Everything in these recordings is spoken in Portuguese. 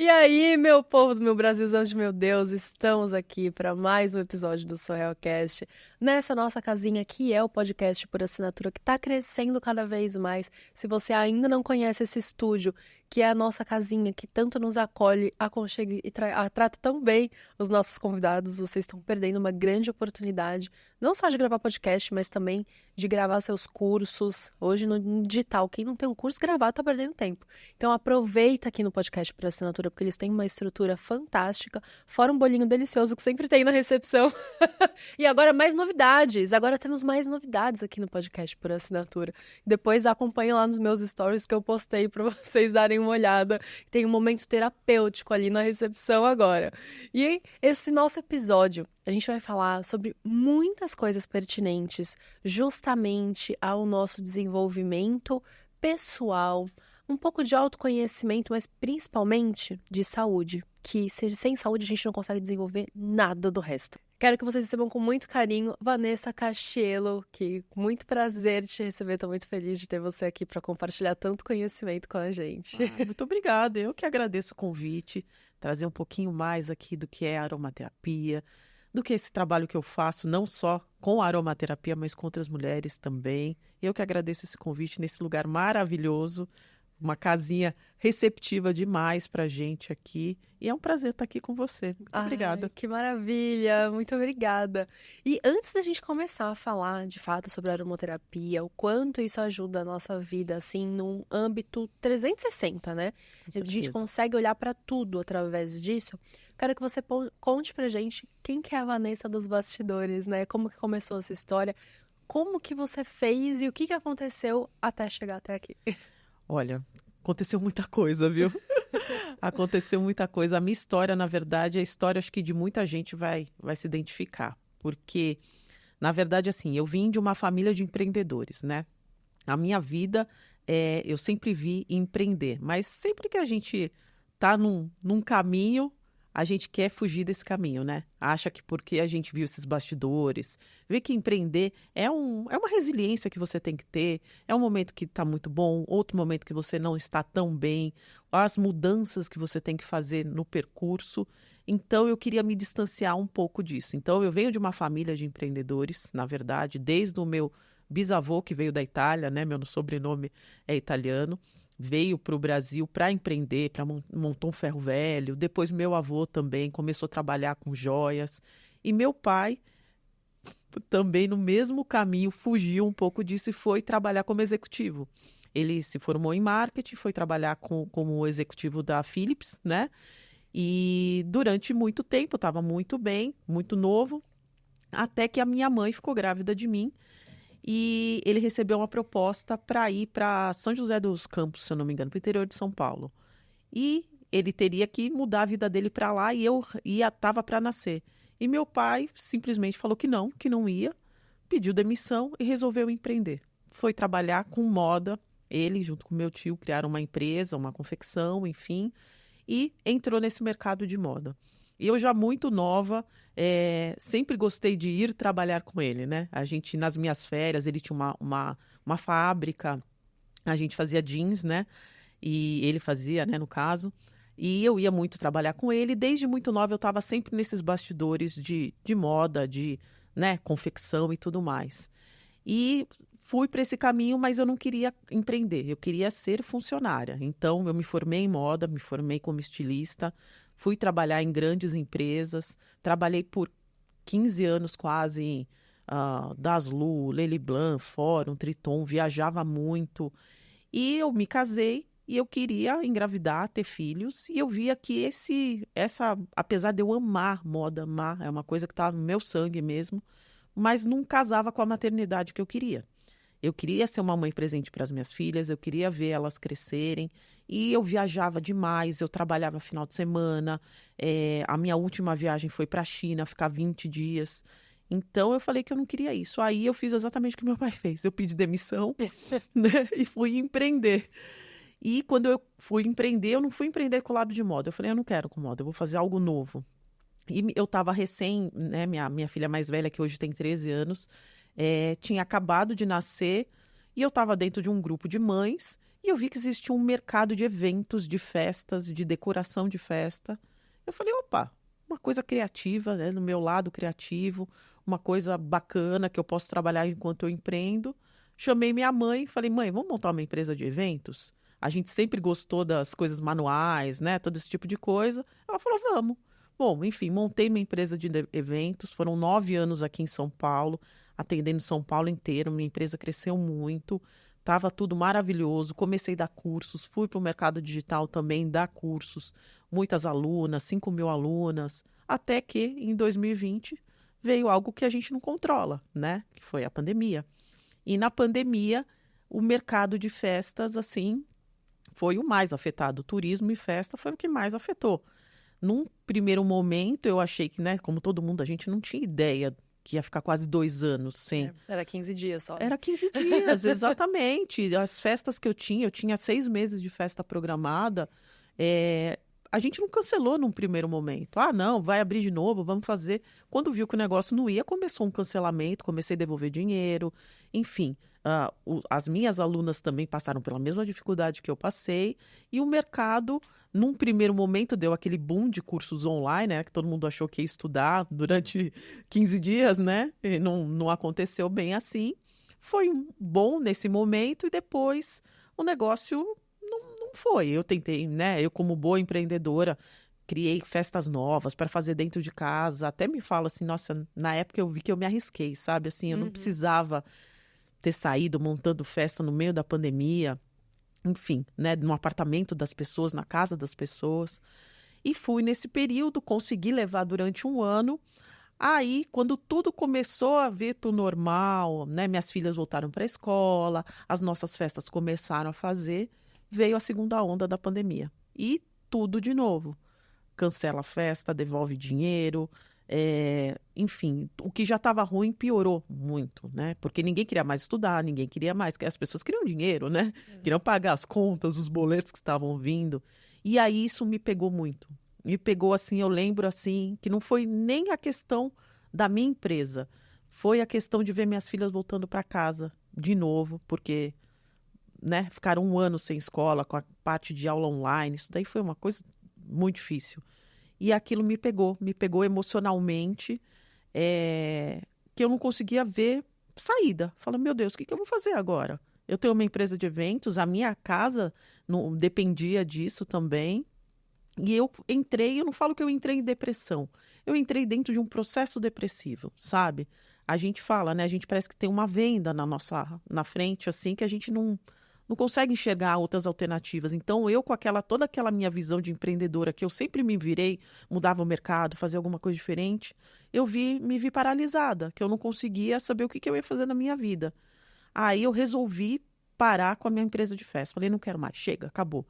E aí, meu povo do meu Brasilzão de meu Deus, estamos aqui para mais um episódio do Surrealcast, nessa nossa casinha que é o podcast por assinatura que está crescendo cada vez mais. Se você ainda não conhece esse estúdio, que é a nossa casinha que tanto nos acolhe, aconchega e trata tão bem os nossos convidados, vocês estão perdendo uma grande oportunidade, não só de gravar podcast, mas também de gravar seus cursos. Hoje no digital, quem não tem um curso gravar tá perdendo tempo. Então aproveita aqui no podcast por assinatura, porque eles têm uma estrutura fantástica, fora um bolinho delicioso que sempre tem na recepção. E agora mais novidades, agora temos mais novidades aqui no podcast por assinatura. Depois acompanhe lá nos meus stories que eu postei para vocês darem uma olhada. Tem um momento terapêutico ali na recepção agora. E esse nosso episódio, a gente vai falar sobre muitas coisas pertinentes justamente ao nosso desenvolvimento pessoal, um pouco de autoconhecimento, mas principalmente de saúde, que sem saúde a gente não consegue desenvolver nada do resto. Quero que vocês recebam com muito carinho Vanessa Castiello, que muito prazer te receber, estou muito feliz de ter você aqui para compartilhar tanto conhecimento com a gente. Muito obrigada, eu que agradeço o convite, trazer um pouquinho mais aqui do que é aromaterapia, do que esse trabalho que eu faço, não só com a aromaterapia, mas com outras mulheres também. Eu que agradeço esse convite nesse lugar maravilhoso, uma casinha receptiva demais pra gente aqui. E é um prazer estar aqui com você. Muito obrigada. Que maravilha, muito obrigada. E antes da gente começar a falar de fato sobre a aromaterapia, o quanto isso ajuda a nossa vida, assim, num âmbito 360, né? Com A gente certeza. consegue olhar para tudo através disso. Quero que você conte pra gente quem que é a Vanessa dos bastidores, né? Como que começou essa história, como que você fez e o que que aconteceu até chegar até aqui. Olha, aconteceu muita coisa, viu? Aconteceu muita coisa. A minha história, na verdade, é a história, acho que de muita gente vai se identificar. Porque, na verdade, assim, eu vim de uma família de empreendedores, né? A minha vida, eu sempre vi empreender. Mas sempre que a gente tá num caminho, a gente quer fugir desse caminho, né? Acha que porque a gente viu esses bastidores, vê que empreender é uma resiliência que você tem que ter, é um momento que está muito bom, outro momento que você não está tão bem, as mudanças que você tem que fazer no percurso. Então, eu queria me distanciar um pouco disso. Então, eu venho de uma família de empreendedores, na verdade, desde o meu bisavô, que veio da Itália, né? Meu sobrenome é italiano. Veio para o Brasil para empreender, para montar um ferro velho. Depois meu avô também começou a trabalhar com joias. E meu pai também no mesmo caminho fugiu um pouco disso e foi trabalhar como executivo. Ele se formou em marketing, foi trabalhar como executivo da Philips, né? E durante muito tempo, estava muito bem, muito novo, até que a minha mãe ficou grávida de mim e ele recebeu uma proposta para ir para São José dos Campos, se eu não me engano, para o interior de São Paulo. E ele teria que mudar a vida dele para lá e eu estava para nascer. E meu pai simplesmente falou que não ia, pediu demissão e resolveu empreender. Foi trabalhar com moda, ele junto com meu tio criaram uma empresa, uma confecção, enfim, e entrou nesse mercado de moda. E eu já muito nova, sempre gostei de ir trabalhar com ele, né? A gente, nas minhas férias, ele tinha uma fábrica, a gente fazia jeans, né? E ele fazia, né, no caso. E eu ia muito trabalhar com ele. Desde muito nova eu estava sempre nesses bastidores de moda, né, confecção e tudo mais. E fui para esse caminho, mas eu não queria empreender, eu queria ser funcionária. Então, eu me formei em moda, me formei como estilista, fui trabalhar em grandes empresas, trabalhei por 15 anos quase em Daslu, Lely Blanc, Fórum, Triton, viajava muito. E eu me casei e eu queria engravidar, ter filhos, e eu via que apesar de eu amar moda, amar, é uma coisa que está no meu sangue mesmo, mas não casava com a maternidade que eu queria. Eu queria ser uma mãe presente para as minhas filhas, eu queria ver elas crescerem, e eu viajava demais, eu trabalhava final de semana, a minha última viagem foi para a China, ficar 20 dias. Então eu falei que eu não queria isso. Aí eu fiz exatamente o que meu pai fez. Eu pedi demissão, né, e fui empreender. E quando eu fui empreender, eu não fui empreender com o lado de moda. Eu falei, eu não quero com moda, eu vou fazer algo novo. E eu estava recém, né, minha filha mais velha, que hoje tem 13 anos, tinha acabado de nascer E eu estava dentro de um grupo de mães e eu vi que existia um mercado de eventos, de festas, de decoração de festa. Eu falei, opa, uma coisa criativa, né, no meu lado criativo, uma coisa bacana que eu posso trabalhar enquanto eu empreendo. Chamei minha mãe e falei, mãe, vamos montar uma empresa de eventos? A gente sempre gostou das coisas manuais, né, todo esse tipo de coisa. Ela falou, vamos. Bom, enfim, montei minha empresa de eventos, foram 9 anos aqui em São Paulo, atendendo São Paulo inteiro, minha empresa cresceu muito, estava tudo maravilhoso, comecei a dar cursos, fui para o mercado digital também dar cursos, muitas alunas, 5.000 alunas, até que em 2020 veio algo que a gente não controla, né? Que foi a pandemia. E na pandemia, o mercado de festas, assim, foi o mais afetado. O turismo e festa foi o que mais afetou. Num primeiro momento, eu achei que, né, como todo mundo, a gente não tinha ideia que ia ficar quase 2 anos sem. Era 15 dias só. Era 15 dias, exatamente. As festas que eu tinha 6 meses de festa programada. A gente não cancelou num primeiro momento. Ah, não, vai abrir de novo, vamos fazer. Quando viu que o negócio não ia, começou um cancelamento, comecei a devolver dinheiro, enfim. As minhas alunas também passaram pela mesma dificuldade que eu passei. E o mercado, num primeiro momento, deu aquele boom de cursos online, né? Que todo mundo achou que ia estudar durante 15 dias, né? E não aconteceu bem assim. Foi bom nesse momento e depois o negócio não foi. Eu tentei, né? Eu, como boa empreendedora, criei festas novas para fazer dentro de casa. Até me falo assim, nossa, na época eu vi que eu me arrisquei, sabe? Assim, eu não precisava ter saído montando festa no meio da pandemia, enfim, né? No apartamento das pessoas, na casa das pessoas. E fui nesse período, consegui levar durante 1 ano. Aí, quando tudo começou a vir para o normal, né? Minhas filhas voltaram para a escola, as nossas festas começaram a fazer, veio a segunda onda da pandemia. E tudo de novo. Cancela a festa, devolve dinheiro, enfim, o que já estava ruim piorou muito, né? Porque ninguém queria mais estudar, ninguém queria mais, as pessoas queriam dinheiro, né? Queriam pagar as contas, os boletos que estavam vindo. E aí isso me pegou muito. Me pegou assim, eu lembro assim, que não foi nem a questão da minha empresa, foi a questão de ver minhas filhas voltando para casa de novo, porque, né, ficaram 1 ano sem escola, com a parte de aula online, isso daí foi uma coisa muito difícil. E aquilo me pegou emocionalmente, que eu não conseguia ver saída. Falei, meu Deus, o que eu vou fazer agora? Eu tenho uma empresa de eventos, a minha casa não dependia disso também. E eu não falo que eu entrei em depressão, eu entrei dentro de um processo depressivo, sabe? A gente fala, né? A gente parece que tem uma venda na frente, assim, que a gente não consegue enxergar outras alternativas. Então, eu com toda aquela minha visão de empreendedora, que eu sempre me virei, mudava o mercado, fazia alguma coisa diferente, me vi paralisada, que eu não conseguia saber o que eu ia fazer na minha vida. Aí eu resolvi parar com a minha empresa de festa. Falei, não quero mais, chega, acabou.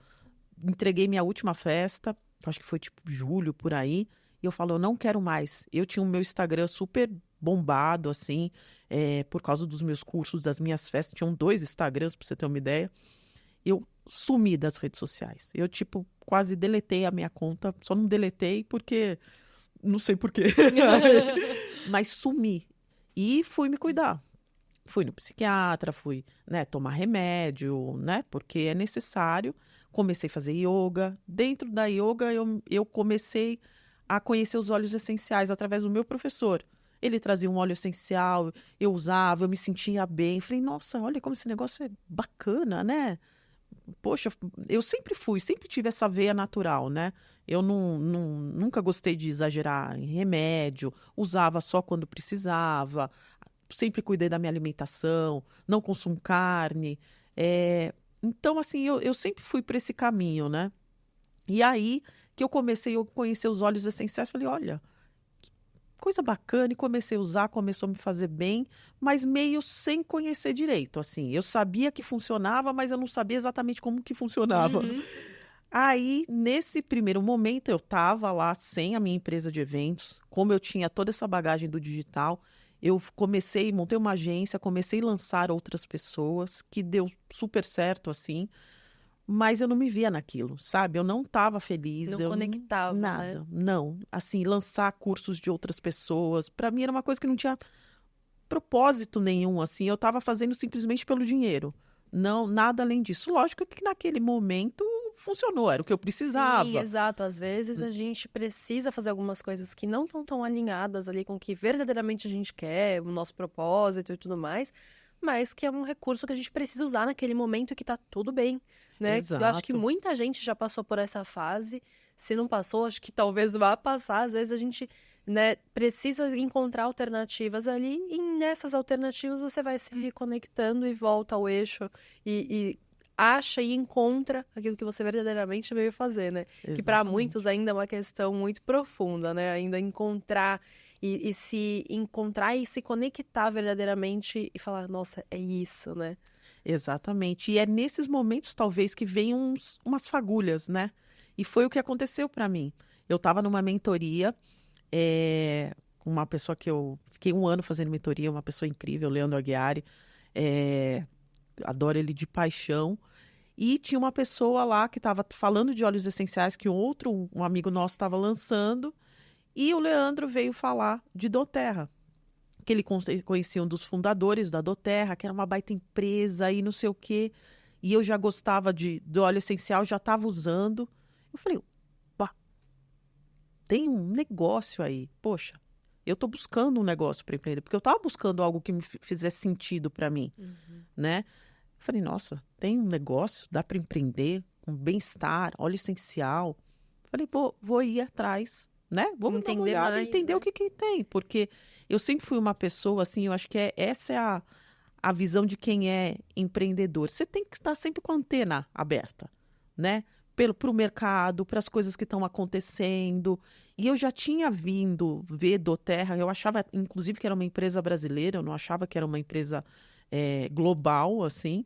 Entreguei minha última festa, acho que foi tipo julho, por aí, e eu falo, eu não quero mais. Eu tinha o meu Instagram super bombado, assim, por causa dos meus cursos, das minhas festas, tinham 2 Instagrams, para você ter uma ideia. Eu sumi das redes sociais. Eu, tipo, quase deletei a minha conta, só não deletei porque, não sei por quê, mas sumi. E fui me cuidar. Fui no psiquiatra, fui, né, tomar remédio, né, porque é necessário. Comecei a fazer yoga. Dentro da yoga, eu comecei a conhecer os óleos essenciais através do meu professor. Ele trazia um óleo essencial, eu usava, eu me sentia bem. Falei, nossa, olha como esse negócio é bacana, né? Poxa, eu sempre tive essa veia natural, né? Eu nunca gostei de exagerar em remédio, usava só quando precisava, sempre cuidei da minha alimentação, não consumo carne. Então, assim, eu sempre fui para esse caminho, né? E aí que eu comecei a conhecer os óleos essenciais, falei, olha, que coisa bacana, e comecei a usar, começou a me fazer bem, mas meio sem conhecer direito, assim. Eu sabia que funcionava, mas eu não sabia exatamente como que funcionava. Aí, nesse primeiro momento, eu estava lá sem a minha empresa de eventos, como eu tinha toda essa bagagem do digital, eu montei uma agência, comecei a lançar outras pessoas, que deu super certo, assim, mas eu não me via naquilo, sabe? Eu não estava feliz. Não conectava, nada, né? não. Assim, lançar cursos de outras pessoas, para mim era uma coisa que não tinha propósito nenhum, assim, eu estava fazendo simplesmente pelo dinheiro. Não, nada além disso. Lógico que naquele momento funcionou, era o que eu precisava. Sim, exato. Às vezes a gente precisa fazer algumas coisas que não estão tão alinhadas ali com o que verdadeiramente a gente quer, o nosso propósito e tudo mais, mas que é um recurso que a gente precisa usar naquele momento e que tá tudo bem, né? Eu acho que Exato. muita gente já passou por essa fase. Se não passou, acho que talvez vá passar. Às vezes a gente, né, precisa encontrar alternativas ali, e nessas alternativas você vai se reconectando e volta ao eixo e acha e encontra aquilo que você verdadeiramente veio fazer, né? Que para Exatamente. muitos ainda é uma questão muito profunda, né? Ainda encontrar e se encontrar e se conectar verdadeiramente e falar, nossa, é isso, né? Exatamente. E é nesses momentos, talvez, que vem umas fagulhas, né? E foi o que aconteceu para mim. Eu estava numa mentoria com uma pessoa que eu fiquei 1 ano fazendo mentoria, uma pessoa incrível, Leandro Aguiari. Adoro ele de paixão. E tinha uma pessoa lá que estava falando de óleos essenciais que um amigo nosso estava lançando. E o Leandro veio falar de doTERRA, que ele conhecia um dos fundadores da doTERRA, que era uma baita empresa e não sei o quê. E eu já gostava do óleo essencial, já estava usando. Eu falei, pá, tem um negócio aí. Poxa, eu estou buscando um negócio para empreender, porque eu estava buscando algo que me fizesse sentido para mim, né? Eu falei, nossa, tem um negócio, dá para empreender com bem-estar, óleo essencial. Eu falei, vou ir atrás, né? Vamos dar uma Entender olhada, mais, entender né? o que tem, porque eu sempre fui uma pessoa, assim, eu acho que essa é a visão de quem é empreendedor. Você tem que estar sempre com a antena aberta, né? Para o mercado, para as coisas que estão acontecendo. E eu já tinha vindo ver doTERRA, eu achava, inclusive, que era uma empresa brasileira, eu não achava que era uma empresa global, assim.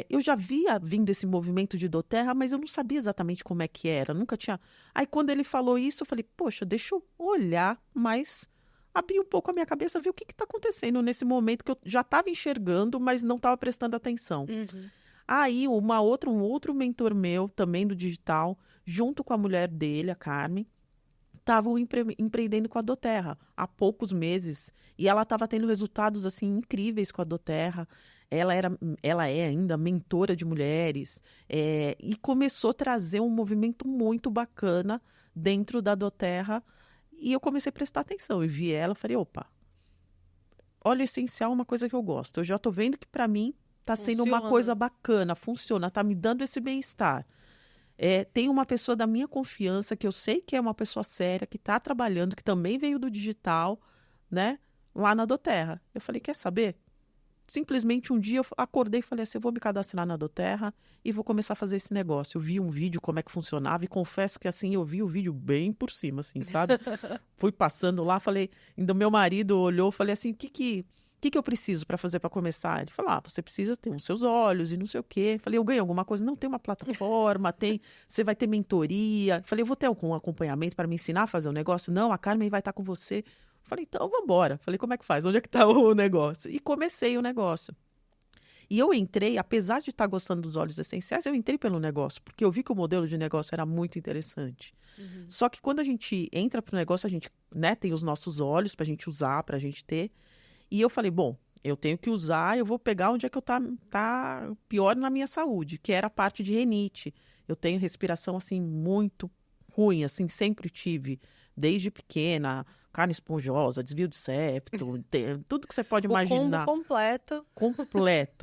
Eu já via vindo esse movimento de doTERRA, mas eu não sabia exatamente como é que era, nunca tinha... Aí, quando ele falou isso, eu falei, poxa, deixa eu olhar, mas abri um pouco a minha cabeça, ver o que está acontecendo nesse momento que eu já estava enxergando, mas não estava prestando atenção. Aí, um outro mentor meu, também do digital, junto com a mulher dele, a Carmen, estavam empreendendo com a doTERRA há poucos meses. E ela estava tendo resultados, assim, incríveis com a doTERRA. Ela é ainda mentora de mulheres. E começou a trazer um movimento muito bacana dentro da doTERRA. E eu comecei a prestar atenção. E vi ela, falei, opa, óleo essencial é uma coisa que eu gosto. Eu já estou vendo que, para mim, está sendo uma Funciona. coisa bacana, funciona, está me dando esse bem-estar. Tem uma pessoa da minha confiança, que eu sei que é uma pessoa séria, que está trabalhando, que também veio do digital, né? Lá na doTERRA. Eu falei, quer saber? Simplesmente um dia eu acordei e falei assim, eu vou me cadastrar na doTERRA e vou começar a fazer esse negócio. Eu vi um vídeo como é que funcionava e confesso que assim, eu vi o vídeo bem por cima, assim, sabe? Fui passando lá, falei, ainda meu marido olhou, falei assim, o que eu preciso para fazer para começar? Ele falou, você precisa ter os seus olhos e não sei o quê. Falei, eu ganho alguma coisa? Não, tem uma plataforma, você vai ter mentoria. Falei, eu vou ter algum acompanhamento para me ensinar a fazer o negócio? Não, a Carmen vai estar com você. Falei, então vamos embora. Falei, como é que faz? Onde é que está o negócio? E comecei o negócio. E eu entrei, apesar de estar gostando dos óleos essenciais, eu entrei pelo negócio, porque eu vi que o modelo de negócio era muito interessante. Só que quando a gente entra para o negócio, a gente, né, tem os nossos óleos para a gente usar, para a gente ter. E eu falei, bom, eu tenho que usar, eu vou pegar onde é que eu tá pior na minha saúde, que era a parte de rinite. Eu tenho respiração, assim, muito ruim, assim, sempre tive, desde pequena, carne esponjosa, desvio de septo, tudo que você pode O combo imaginar. completo.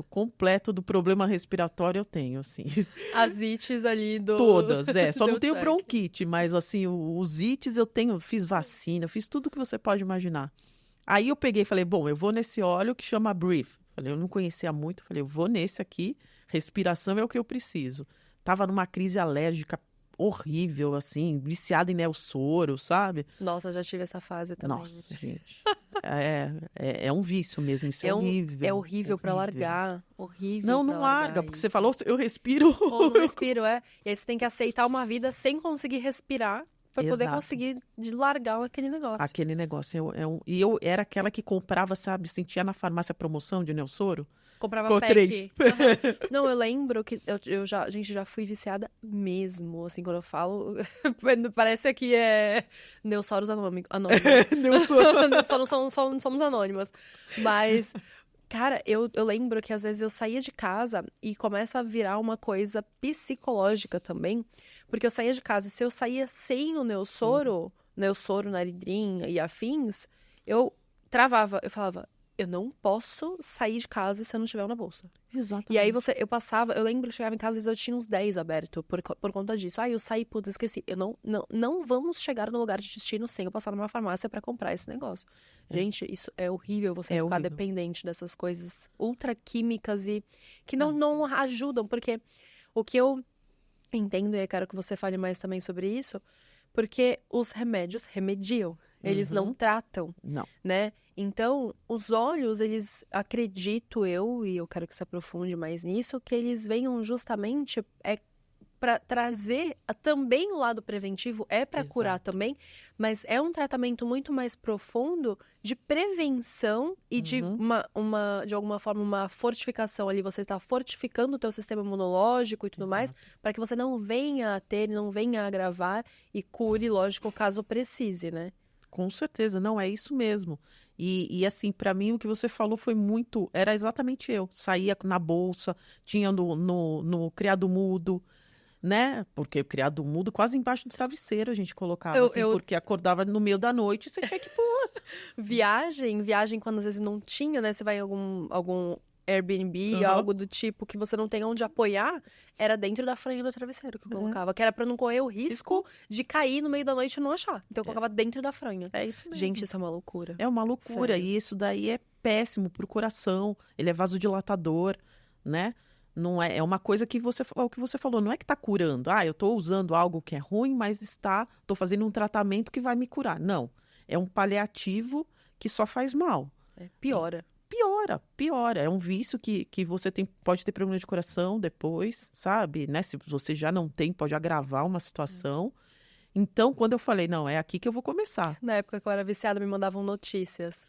Completo do problema respiratório eu tenho, assim. As ites ali do... Todas, só não Deu tenho check. bronquite, mas, assim, os ites fiz vacina, fiz tudo que você pode imaginar. Aí eu peguei e falei, bom, eu vou nesse óleo que chama Breathe. Falei, eu não conhecia muito, falei, eu vou nesse aqui, respiração é o que eu preciso. Tava numa crise alérgica horrível, assim, viciada em Neosoro, sabe? Nossa, já tive essa fase também. Nossa, gente. É um vício mesmo, isso é horrível. É horrível pra largar. Horrível Não, pra não largar larga, porque você isso. falou, eu respiro. Ou não respiro, E aí você tem que aceitar uma vida sem conseguir respirar. pra poder Exato. conseguir largar aquele negócio. Aquele negócio. E eu era aquela que comprava, sabe, sentia na farmácia promoção de Neossoro. Comprava Com pack. 3. Aham. Não, eu lembro que gente, já fui viciada mesmo, assim, quando eu falo, parece que é Neossoros anônimos. Neossoro. Só não somos anônimas. Mas, cara, eu lembro que às vezes eu saía de casa e começa a virar uma coisa psicológica também, porque eu saía de casa e se eu saía sem o Neossoro, Naridrim e afins, eu travava, eu falava, eu não posso sair de casa se eu não tiver na bolsa. Exatamente. E aí eu lembro que eu chegava em casa e às vezes eu tinha uns 10 abertos por conta disso. Eu saí, puta, esqueci. Eu não vamos chegar no lugar de destino sem eu passar numa farmácia pra comprar esse negócio. Gente, isso é horrível você ficar horrível. dependente dessas coisas ultra químicas e que não ajudam, porque o que eu entendo, e eu quero que você fale mais também sobre isso, porque os remédios remediam, eles não tratam, Não. né? Então, os óleos, eles, acredito eu, e eu quero que se aprofunde mais nisso, que eles venham justamente para trazer também o lado preventivo, para curar Exato. também, mas é um tratamento muito mais profundo de prevenção e de de alguma forma, uma fortificação ali. Você está fortificando o teu sistema imunológico e tudo mais, para que você não venha a ter, não venha a agravar e cure, lógico, caso precise, né? Com certeza, não, é isso mesmo. E assim, para mim o que você falou foi muito, era exatamente eu. Saía na bolsa, tinha no criado mudo, né? Porque o criado mudo quase embaixo do travesseiro a gente colocava, porque acordava no meio da noite e você tinha que pôr. Viagem quando às vezes não tinha, né? Você vai em algum Airbnb, algo do tipo, que você não tem onde apoiar, era dentro da franja do travesseiro que eu colocava. Que era pra não correr o risco de cair no meio da noite e não achar. Então eu colocava dentro da franja. É isso mesmo. Gente, isso é uma loucura. É uma loucura. Sério. E isso daí é péssimo pro coração. Ele é vasodilatador, né? Não é uma coisa que o que você falou, não é que tá curando. Ah, eu tô usando algo que é ruim, mas tô fazendo um tratamento que vai me curar. Não. É um paliativo que só faz mal. Piora. Piora. É um vício que você pode ter problema de coração depois, sabe? Né? Se você já não tem, pode agravar uma situação. Então, quando eu falei, não, é aqui que eu vou começar. Na época que eu era viciada, me mandavam notícias.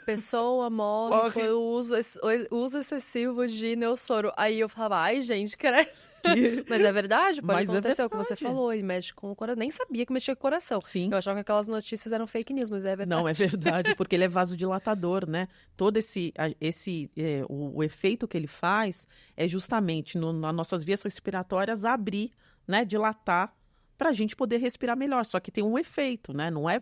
Pessoa morre por uso excessivo de Neossoro. Aí eu falava, ai, gente, credo. Mas é verdade, pode acontecer o que você falou. Ele mexe com o coração. Nem sabia que mexia com o coração. Sim. Eu achava que aquelas notícias eram fake news, mas é verdade. Não, é verdade, porque ele é vasodilatador, né? Todo o efeito que ele faz é justamente nas nossas vias respiratórias abrir, né? Dilatar, para a gente poder respirar melhor. Só que tem um efeito, né? Não é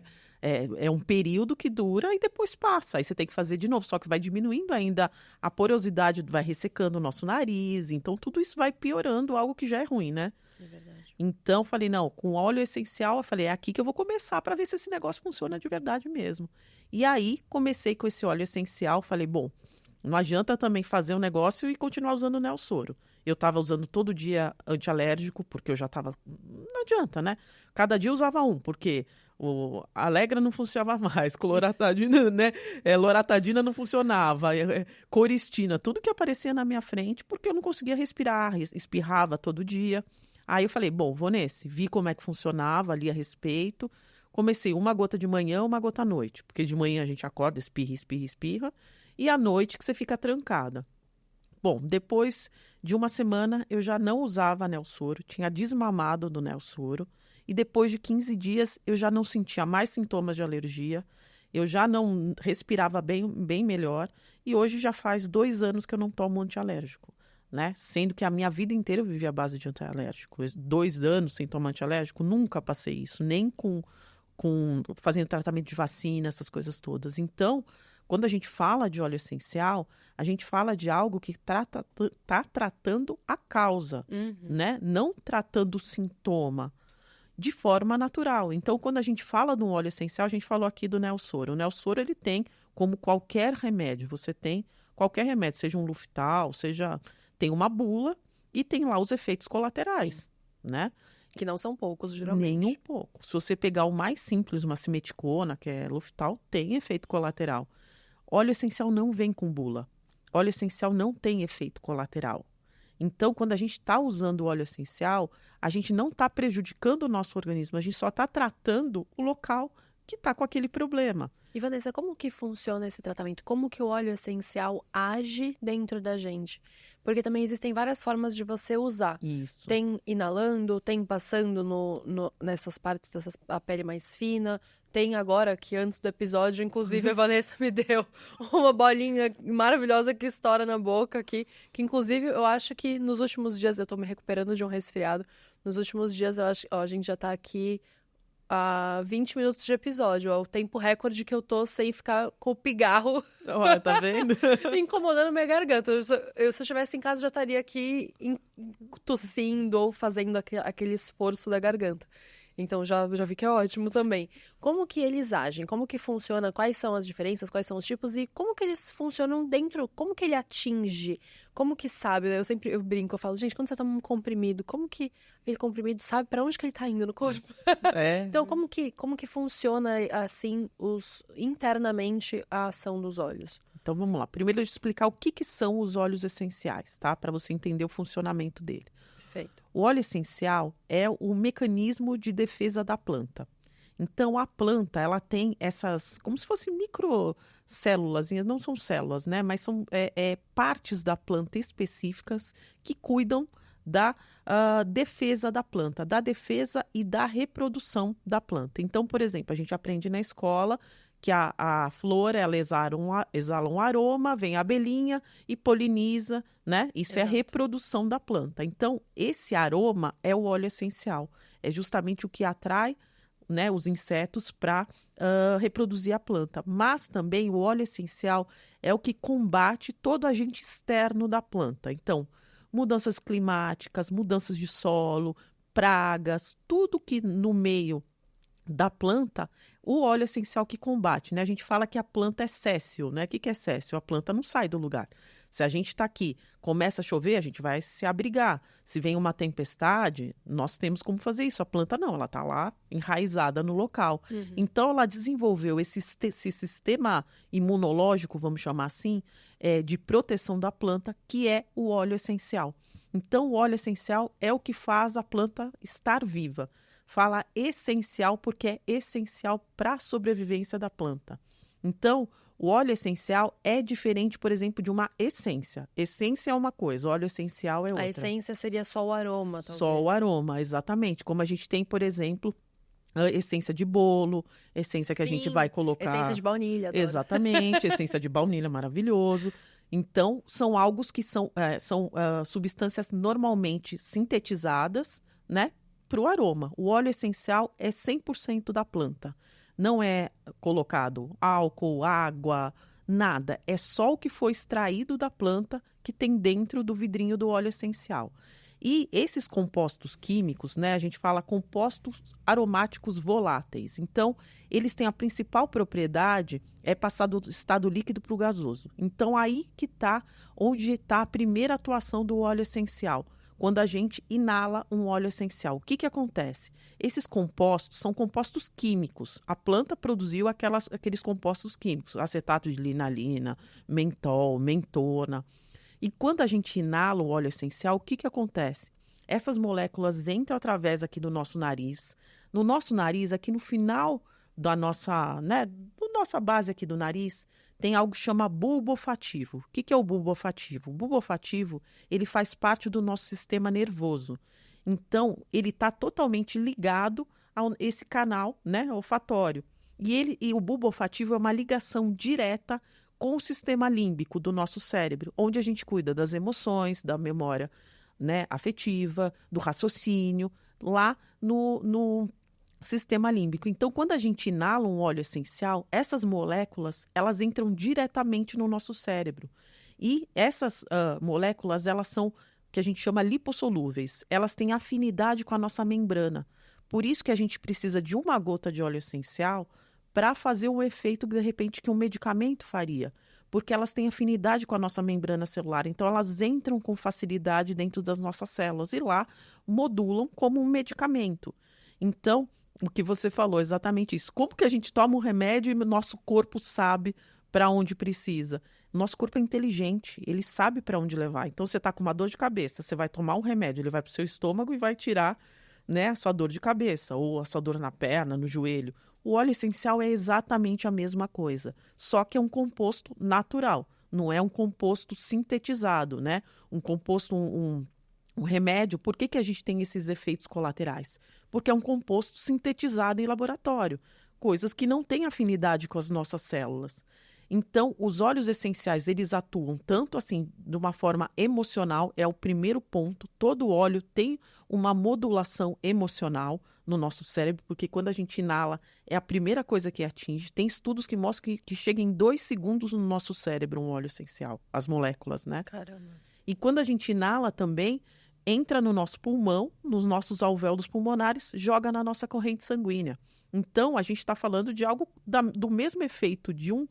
um período que dura e depois passa. Aí você tem que fazer de novo, só que vai diminuindo ainda a porosidade, vai ressecando o nosso nariz. Então, tudo isso vai piorando algo que já é ruim, né? É verdade. Então, falei, não, com óleo essencial, eu falei, é aqui que eu vou começar para ver se esse negócio funciona de verdade mesmo. E aí, comecei com esse óleo essencial, falei, bom, não adianta também fazer um negócio e continuar usando o Neossoro. Eu estava usando todo dia antialérgico, porque eu já estava... Não adianta, né? Cada dia eu usava um, porque o Alegra não funcionava mais, cloratadina, né? Loratadina não funcionava, coristina, tudo que aparecia na minha frente, porque eu não conseguia respirar, espirrava todo dia. Aí eu falei, bom, vou nesse. Vi como é que funcionava ali a respeito. Comecei uma gota de manhã, uma gota à noite, porque de manhã a gente acorda, espirra, e à noite que você fica trancada. Bom, depois de uma semana eu já não usava Neossoro, tinha desmamado do Neossoro, e depois de 15 dias eu já não sentia mais sintomas de alergia, eu já não respirava bem melhor, e hoje já faz 2 anos que eu não tomo antialérgico, né? Sendo que a minha vida inteira eu vivi à base de antialérgico. 2 anos sem tomar antialérgico, nunca passei isso, nem com fazendo tratamento de vacina, essas coisas todas. Então, quando a gente fala de óleo essencial, a gente fala de algo que está tratando a causa, né? Não tratando o sintoma, de forma natural. Então, quando a gente fala de um óleo essencial, a gente falou aqui do Neossoro. O Neossoro, ele tem, como qualquer remédio, você tem qualquer remédio, seja um Luftal, tem uma bula e tem lá os efeitos colaterais, né? Que não são poucos, geralmente. Nem um pouco. Se você pegar o mais simples, uma simeticona, que é Luftal, tem efeito colateral. Óleo essencial não vem com bula. Óleo essencial não tem efeito colateral. Então, quando a gente está usando o óleo essencial, a gente não está prejudicando o nosso organismo, a gente só está tratando o local que está com aquele problema. E Vanessa, como que funciona esse tratamento? Como que o óleo essencial age dentro da gente? Porque também existem várias formas de você usar. Isso. Tem inalando, tem passando nessas partes da pele mais fina. Tem agora, que antes do episódio, inclusive a Vanessa me deu uma bolinha maravilhosa que estoura na boca aqui. Que inclusive eu acho que nos últimos dias, eu tô me recuperando de um resfriado. Nos últimos dias eu acho, ó, a gente já tá aqui a 20 minutos de episódio. É o tempo recorde que eu tô sem ficar com o pigarro Olha, tá vendo? incomodando minha garganta. Se eu estivesse em casa, já estaria aqui tossindo ou fazendo aquele esforço da garganta. Então, já vi que é ótimo também. Como que eles agem? Como que funciona? Quais são as diferenças? Quais são os tipos? E como que eles funcionam dentro? Como que ele atinge? Como que sabe? Eu brinco, eu falo, gente, quando você toma um comprimido, como que aquele comprimido sabe para onde que ele tá indo no corpo? É. Então, como que funciona, assim, internamente a ação dos óleos? Então, vamos lá. Primeiro, eu vou explicar o que são os óleos essenciais, tá? Para você entender o funcionamento dele. Perfeito. O óleo essencial é o mecanismo de defesa da planta. Então, a planta, ela tem essas, como se fossem microcélulas, não são células, né? Mas são partes da planta específicas que cuidam da defesa da planta, da defesa e da reprodução da planta. Então, por exemplo, a gente aprende na escola que a flor, ela exala um aroma, vem a abelhinha e poliniza, né? Isso é a Exato. reprodução da planta. Então, esse aroma é o óleo essencial. É justamente o que atrai, né, os insetos para reproduzir a planta. Mas também o óleo essencial é o que combate todo agente externo da planta. Então, mudanças climáticas, mudanças de solo, pragas, tudo que no meio da planta, o óleo essencial que combate, né? A gente fala que a planta é séssil, né? O que é séssil? A planta não sai do lugar. Se a gente está aqui, começa a chover, a gente vai se abrigar. Se vem uma tempestade, nós temos como fazer isso. A planta não, ela está lá enraizada no local. Uhum. Então, ela desenvolveu esse sistema imunológico, vamos chamar assim, de proteção da planta, que é o óleo essencial. Então, o óleo essencial é o que faz a planta estar viva. Fala essencial porque é essencial para a sobrevivência da planta. Então, o óleo essencial é diferente, por exemplo, de uma essência. Essência é uma coisa, óleo essencial é outra. A essência seria só o aroma, talvez. Só o aroma, exatamente. Como a gente tem, por exemplo, a essência de bolo, essência que a gente vai colocar... Essência de baunilha, adoro. Exatamente, essência de baunilha, maravilhoso. Então, são algo que são substâncias normalmente sintetizadas, né? Para o aroma. O óleo essencial é 100% da planta. Não é colocado álcool, água, nada. É só o que foi extraído da planta que tem dentro do vidrinho do óleo essencial. E esses compostos químicos, né, a gente fala compostos aromáticos voláteis. Então, eles têm a principal propriedade é passar do estado líquido para o gasoso. Então, aí que está onde está a primeira atuação do óleo essencial. Quando a gente inala um óleo essencial, o que acontece? Esses compostos são compostos químicos. A planta produziu aqueles compostos químicos, acetato de linalina, mentol, mentona. E quando a gente inala o óleo essencial, o que acontece? Essas moléculas entram através aqui do nosso nariz. No nosso nariz, aqui no final da nossa base aqui do nariz, tem algo que chama bulbo olfativo. O que é o bulbo olfativo? O bulbo olfativo, ele faz parte do nosso sistema nervoso. Então, ele está totalmente ligado a esse canal, né, olfatório. E o bulbo olfativo é uma ligação direta com o sistema límbico do nosso cérebro, onde a gente cuida das emoções, da memória, né, afetiva, do raciocínio, lá no sistema límbico. Então, quando a gente inala um óleo essencial, essas moléculas, elas entram diretamente no nosso cérebro. E essas moléculas, elas são, que a gente chama lipossolúveis. Elas têm afinidade com a nossa membrana. Por isso que a gente precisa de uma gota de óleo essencial para fazer o efeito, de repente, que um medicamento faria. Porque elas têm afinidade com a nossa membrana celular. Então, elas entram com facilidade dentro das nossas células e lá modulam como um medicamento. Então, o que você falou, exatamente isso. Como que a gente toma um remédio e o nosso corpo sabe para onde precisa? Nosso corpo é inteligente, ele sabe para onde levar. Então, você está com uma dor de cabeça, você vai tomar um remédio, ele vai para o seu estômago e vai tirar, né, a sua dor de cabeça, ou a sua dor na perna, no joelho. O óleo essencial é exatamente a mesma coisa, só que é um composto natural, não é um composto sintetizado, né? Um composto, um remédio. Por que a gente tem esses efeitos colaterais? Porque é um composto sintetizado em laboratório, coisas que não têm afinidade com as nossas células. Então, os óleos essenciais, eles atuam tanto assim, de uma forma emocional, é o primeiro ponto. Todo óleo tem uma modulação emocional no nosso cérebro, porque quando a gente inala, é a primeira coisa que atinge. Tem estudos que mostram que chega em 2 segundos no nosso cérebro um óleo essencial, as moléculas, né? Caramba. E quando a gente inala também, entra no nosso pulmão, nos nossos alvéolos pulmonares, joga na nossa corrente sanguínea. Então, a gente está falando de algo do mesmo efeito de um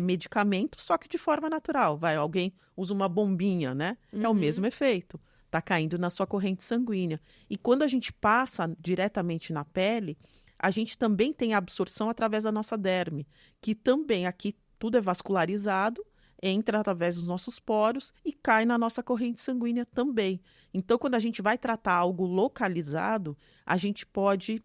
medicamento, só que de forma natural. Alguém usa uma bombinha, né? É o mesmo efeito. Está caindo na sua corrente sanguínea. E quando a gente passa diretamente na pele, a gente também tem a absorção através da nossa derme, que também aqui tudo é vascularizado, entra através dos nossos poros e cai na nossa corrente sanguínea também. Então, quando a gente vai tratar algo localizado, a gente pode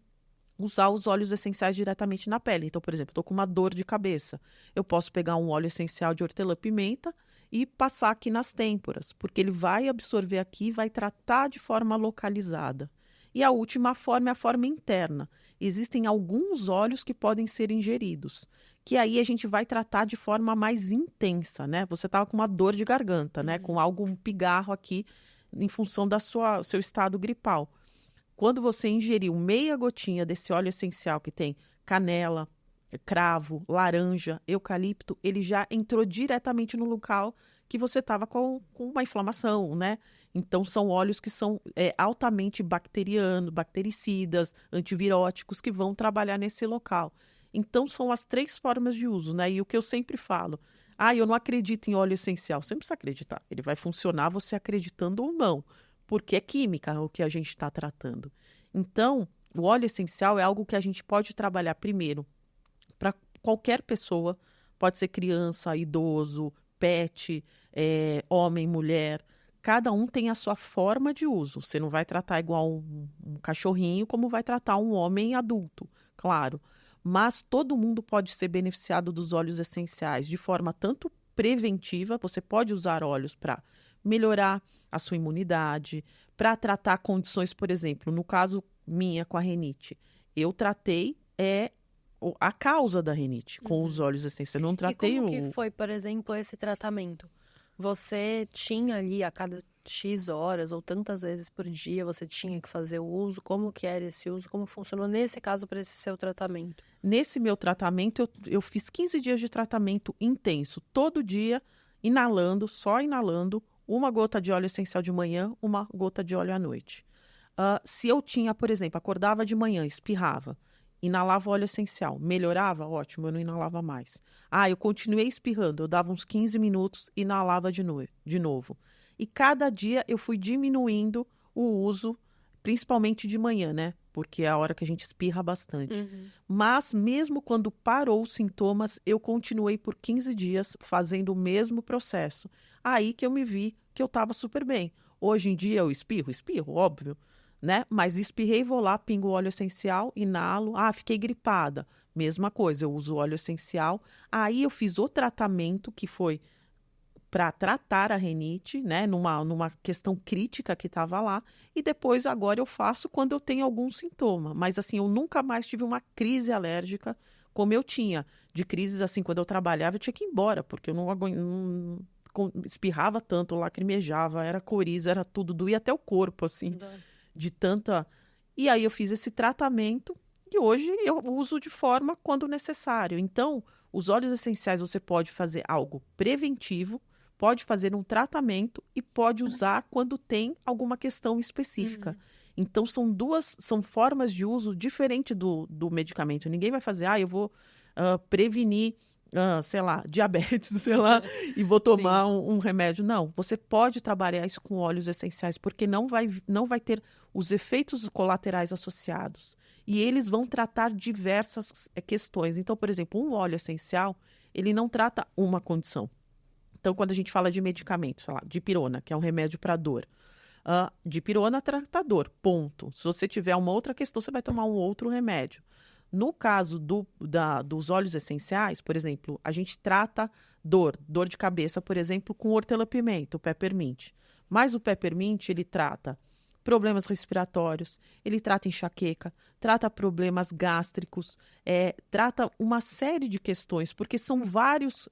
usar os óleos essenciais diretamente na pele. Então, por exemplo, estou com uma dor de cabeça. Eu posso pegar um óleo essencial de hortelã-pimenta e passar aqui nas têmporas, porque ele vai absorver aqui e vai tratar de forma localizada. E a última forma é a forma interna. Existem alguns óleos que podem ser ingeridos, que aí a gente vai tratar de forma mais intensa, né? Você estava com uma dor de garganta, né? Com um pigarro aqui em função do seu estado gripal. Quando você ingeriu meia gotinha desse óleo essencial que tem canela, cravo, laranja, eucalipto, ele já entrou diretamente no local que você estava com uma inflamação, né? Então, são óleos que são altamente bactericidas, antiviróticos, que vão trabalhar nesse local. Então, são as 3 formas de uso, né? E o que eu sempre falo, eu não acredito em óleo essencial. Você não precisa acreditar. Ele vai funcionar você acreditando ou não, porque é química o que a gente está tratando. Então, o óleo essencial é algo que a gente pode trabalhar primeiro para qualquer pessoa, pode ser criança, idoso, pet, homem, mulher. Cada um tem a sua forma de uso. Você não vai tratar igual um cachorrinho como vai tratar um homem adulto, claro. Mas todo mundo pode ser beneficiado dos óleos essenciais de forma tanto preventiva, você pode usar óleos para melhorar a sua imunidade, para tratar condições, por exemplo, no caso minha com a rinite, eu tratei a causa da rinite com os óleos essenciais. Eu não tratei E como que foi, por exemplo, esse tratamento? Você tinha ali a cada X horas ou tantas vezes por dia, você tinha que fazer o uso? Como que era esse uso? Como funcionou nesse caso para esse seu tratamento? Nesse meu tratamento, eu fiz 15 dias de tratamento intenso, todo dia, inalando, só inalando, uma gota de óleo essencial de manhã, uma gota de óleo à noite. Se eu tinha, por exemplo, acordava de manhã, espirrava, inalava óleo essencial, melhorava? Ótimo, eu não inalava mais. Eu continuei espirrando, eu dava uns 15 minutos, inalava de novo. E cada dia eu fui diminuindo o uso, principalmente de manhã, né? Porque é a hora que a gente espirra bastante. Mas mesmo quando parou os sintomas, eu continuei por 15 dias fazendo o mesmo processo. Aí que eu me vi que eu estava super bem. Hoje em dia eu espirro, óbvio, né? Mas espirrei, vou lá, pingo o óleo essencial, inalo. Fiquei gripada. Mesma coisa, eu uso óleo essencial. Aí eu fiz o tratamento que foi para tratar a rinite, né, numa questão crítica que estava lá, e depois agora eu faço quando eu tenho algum sintoma. Mas assim, eu nunca mais tive uma crise alérgica como eu tinha. De crises assim, quando eu trabalhava, eu tinha que ir embora, porque eu não espirrava tanto, lacrimejava, era coriza, era tudo, doía até o corpo, assim, de tanta... E aí eu fiz esse tratamento e hoje eu uso de forma quando necessário. Então, os óleos essenciais você pode fazer algo preventivo, pode fazer um tratamento e pode usar quando tem alguma questão específica. Então, são formas de uso diferentes do medicamento. Ninguém vai fazer, eu vou prevenir, sei lá, diabetes, sei lá, e vou tomar um remédio. Não, você pode trabalhar isso com óleos essenciais, porque não vai ter os efeitos colaterais associados. E eles vão tratar diversas questões. Então, por exemplo, um óleo essencial, ele não trata uma condição. Então, quando a gente fala de medicamento, sei lá, dipirona, que é um remédio para dor, dipirona trata dor, ponto. Se você tiver uma outra questão, você vai tomar um outro remédio. No caso dos óleos essenciais, por exemplo, a gente trata dor de cabeça, por exemplo, com hortelã-pimenta, o peppermint. Mas o peppermint, ele trata problemas respiratórios, ele trata enxaqueca, trata problemas gástricos, trata uma série de questões, porque são vários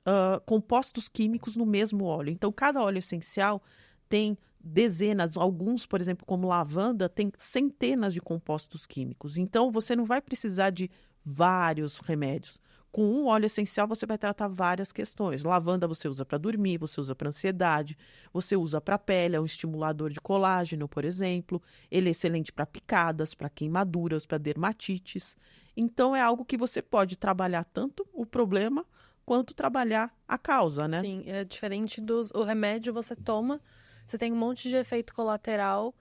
compostos químicos no mesmo óleo. Então, cada óleo essencial tem dezenas, alguns, por exemplo, como lavanda, tem centenas de compostos químicos. Então, você não vai precisar de vários remédios. Com um óleo essencial, você vai tratar várias questões. Lavanda você usa para dormir, você usa para ansiedade, você usa para pele, é um estimulador de colágeno, por exemplo. Ele é excelente para picadas, para queimaduras, para dermatites. Então, é algo que você pode trabalhar tanto o problema quanto trabalhar a causa, né? Sim, é diferente o remédio você toma, você tem um monte de efeito colateral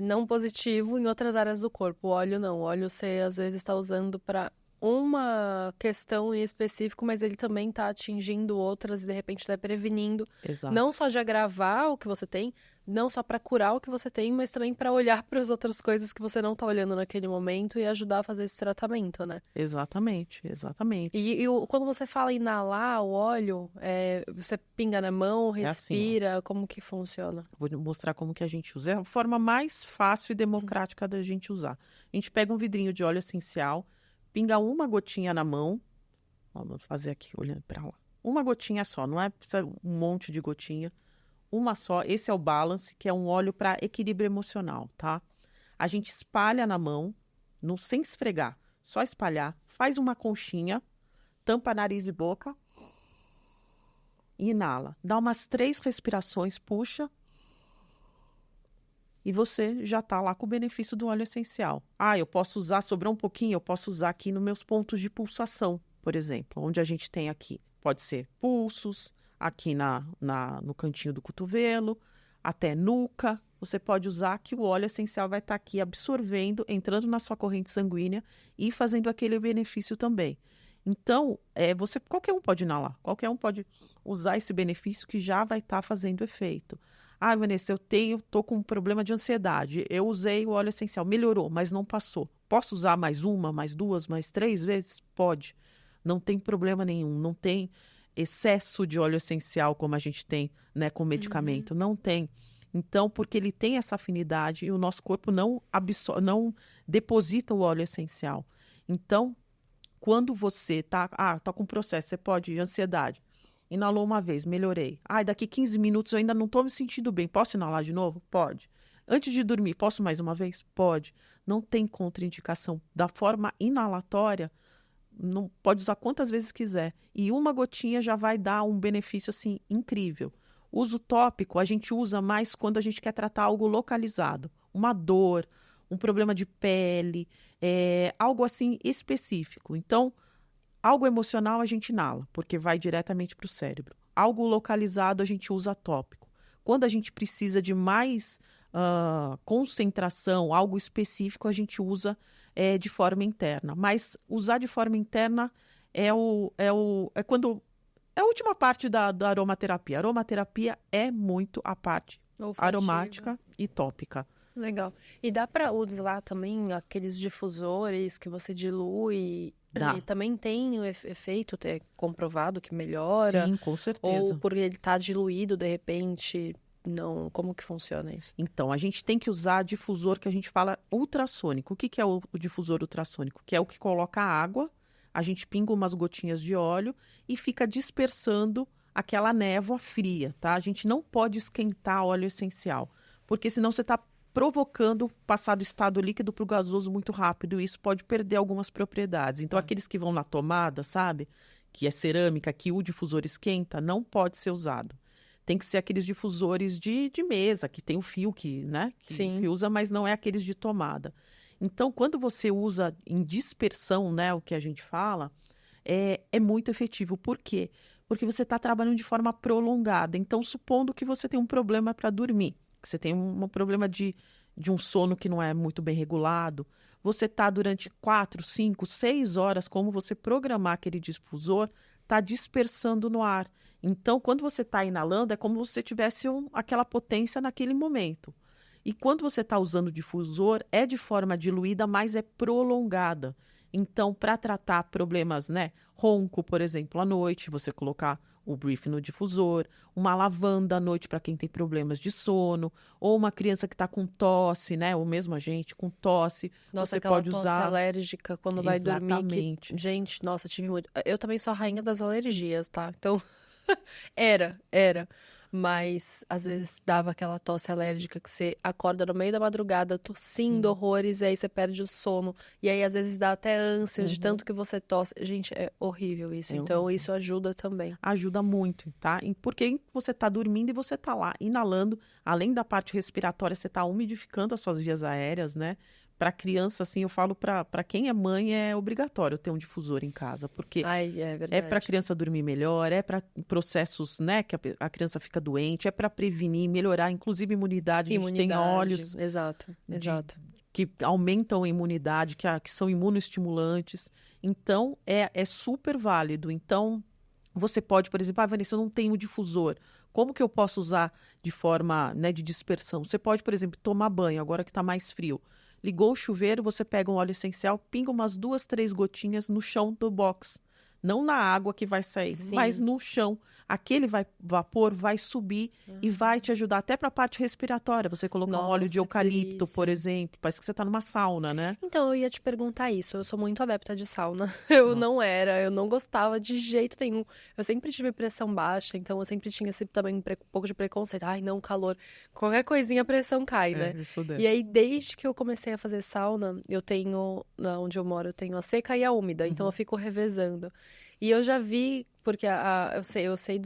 não positivo em outras áreas do corpo. O óleo não. O óleo você às vezes está usando para uma questão em específico, mas ele também está atingindo outras e de repente está prevenindo. Exato. Não só de agravar o que você tem, não só para curar o que você tem, mas também para olhar para as outras coisas que você não está olhando naquele momento e ajudar a fazer esse tratamento, né? Exatamente, exatamente. Quando você fala inalar o óleo, você pinga na mão, respira, assim, como que funciona? Vou mostrar como que a gente usa. É a forma mais fácil e democrática da gente usar. A gente pega um vidrinho de óleo essencial, pinga uma gotinha na mão. Vamos fazer aqui, olhando para lá. Uma gotinha só, não é precisa um monte de gotinha. Uma só. Esse é o Balance, que é um óleo para equilíbrio emocional, tá? A gente espalha na mão, sem esfregar, só espalhar. Faz uma conchinha, tampa nariz e boca e inala. Dá umas 3 respirações, puxa. E você já está lá com o benefício do óleo essencial. Eu posso usar, sobrou um pouquinho, eu posso usar aqui nos meus pontos de pulsação, por exemplo, onde a gente tem aqui. Pode ser pulsos, aqui no cantinho do cotovelo, até nuca. Você pode usar que o óleo essencial vai estar aqui absorvendo, entrando na sua corrente sanguínea e fazendo aquele benefício também. Então, qualquer um pode inalar, qualquer um pode usar esse benefício que já vai estar fazendo efeito. Vanessa, tô com um problema de ansiedade. Eu usei o óleo essencial, melhorou, mas não passou. Posso usar mais uma, mais 2, mais 3 vezes? Pode. Não tem problema nenhum. Não tem excesso de óleo essencial como a gente tem, né, com medicamento. Não tem. Então, porque ele tem essa afinidade e o nosso corpo não deposita o óleo essencial. Então, quando você tá com processo, você pode, ansiedade. Inalou uma vez, melhorei. Daqui 15 minutos eu ainda não estou me sentindo bem. Posso inalar de novo? Pode. Antes de dormir, posso mais uma vez? Pode. Não tem contraindicação. Da forma inalatória, não pode usar quantas vezes quiser. E uma gotinha já vai dar um benefício assim incrível. Uso tópico a gente usa mais quando a gente quer tratar algo localizado. Uma dor, um problema de pele, algo assim específico. Então, algo emocional a gente inala, porque vai diretamente para o cérebro. Algo localizado a gente usa tópico. Quando a gente precisa de mais concentração, algo específico, a gente usa de forma interna. Mas usar de forma interna é quando é a última parte da aromaterapia. A aromaterapia é muito a parte aromática e tópica. Legal. E dá para usar também aqueles difusores que você dilui? Dá. E também tem o efeito comprovado que melhora? Sim, com certeza. Ou porque ele está diluído, de repente, não? Como que funciona isso? Então, a gente tem que usar difusor que a gente fala ultrassônico. O que é o difusor ultrassônico? Que é o que coloca água, a gente pinga umas gotinhas de óleo e fica dispersando aquela névoa fria, tá? A gente não pode esquentar óleo essencial, porque senão você está provocando passar do estado líquido para o gasoso muito rápido, e isso pode perder algumas propriedades. Então, aqueles que vão na tomada, sabe? Que é cerâmica, que o difusor esquenta, não pode ser usado. Tem que ser aqueles difusores de mesa, que tem o fio que usa, mas não é aqueles de tomada. Então, quando você usa em dispersão, né, o que a gente fala, é muito efetivo. Por quê? Porque você está trabalhando de forma prolongada. Então, supondo que você tem um problema para dormir, que você tem um problema de um sono que não é muito bem regulado, você está durante 4, 5, 6 horas, como você programar aquele difusor, está dispersando no ar. Então, quando você está inalando, é como se você tivesse aquela potência naquele momento. E quando você está usando o difusor, é de forma diluída, mas é prolongada. Então, para tratar problemas, né, ronco, por exemplo, à noite, você colocar o brief no difusor, uma lavanda à noite para quem tem problemas de sono, ou uma criança que está com tosse, né, ou mesmo a gente com tosse, Nossa, você aquela pode tosse usar. alérgica quando vai dormir. Exatamente. Gente, nossa, tive muito. Eu também sou a rainha das alergias, tá? Então, era. Mas às vezes dava aquela tosse alérgica que você acorda no meio da madrugada tossindo Sim. horrores e aí você perde o sono. E aí às vezes dá até ânsia de Uhum. tanto que você tosse. Gente, é horrível isso. É Então horrível. isso ajuda também. Ajuda muito, tá? Porque você está dormindo e você está lá inalando, além da parte respiratória, você está umidificando as suas vias aéreas, né? Para criança, assim, eu falo para quem é mãe, é obrigatório ter um difusor em casa, porque Ai, é é para a verdade. criança dormir melhor, é para processos, né, que a criança fica doente, é para prevenir, melhorar, inclusive imunidade. A gente tem óleos Exato, exato. que aumentam a imunidade, que são imunoestimulantes. Então, é super válido. Então, você pode, por exemplo, Vanessa, eu não tenho difusor. Como que eu posso usar de forma, né, de dispersão? Você pode, por exemplo, tomar banho, agora que está mais frio. Ligou o chuveiro, você pega um óleo essencial, pinga umas 2, 3 gotinhas no chão do box. Não na água que vai sair, Sim. mas no chão. Aquele vapor vai subir e vai te ajudar até para a parte respiratória. Você colocar um óleo de Nossa, que eucalipto, por delícia. exemplo. Parece que você está numa sauna, né? Então, eu ia te perguntar isso. Eu sou muito adepta de sauna. Eu não Nossa. eu não gostava de jeito nenhum. Eu sempre tive pressão baixa, então eu sempre tinha também um pouco de preconceito. Ai, não, calor. Qualquer coisinha a pressão cai, né? Eu sou dessa. E aí, desde que eu comecei a fazer sauna, eu tenho, onde eu moro, eu tenho a seca e a úmida, então eu fico revezando. E eu já vi, porque eu sei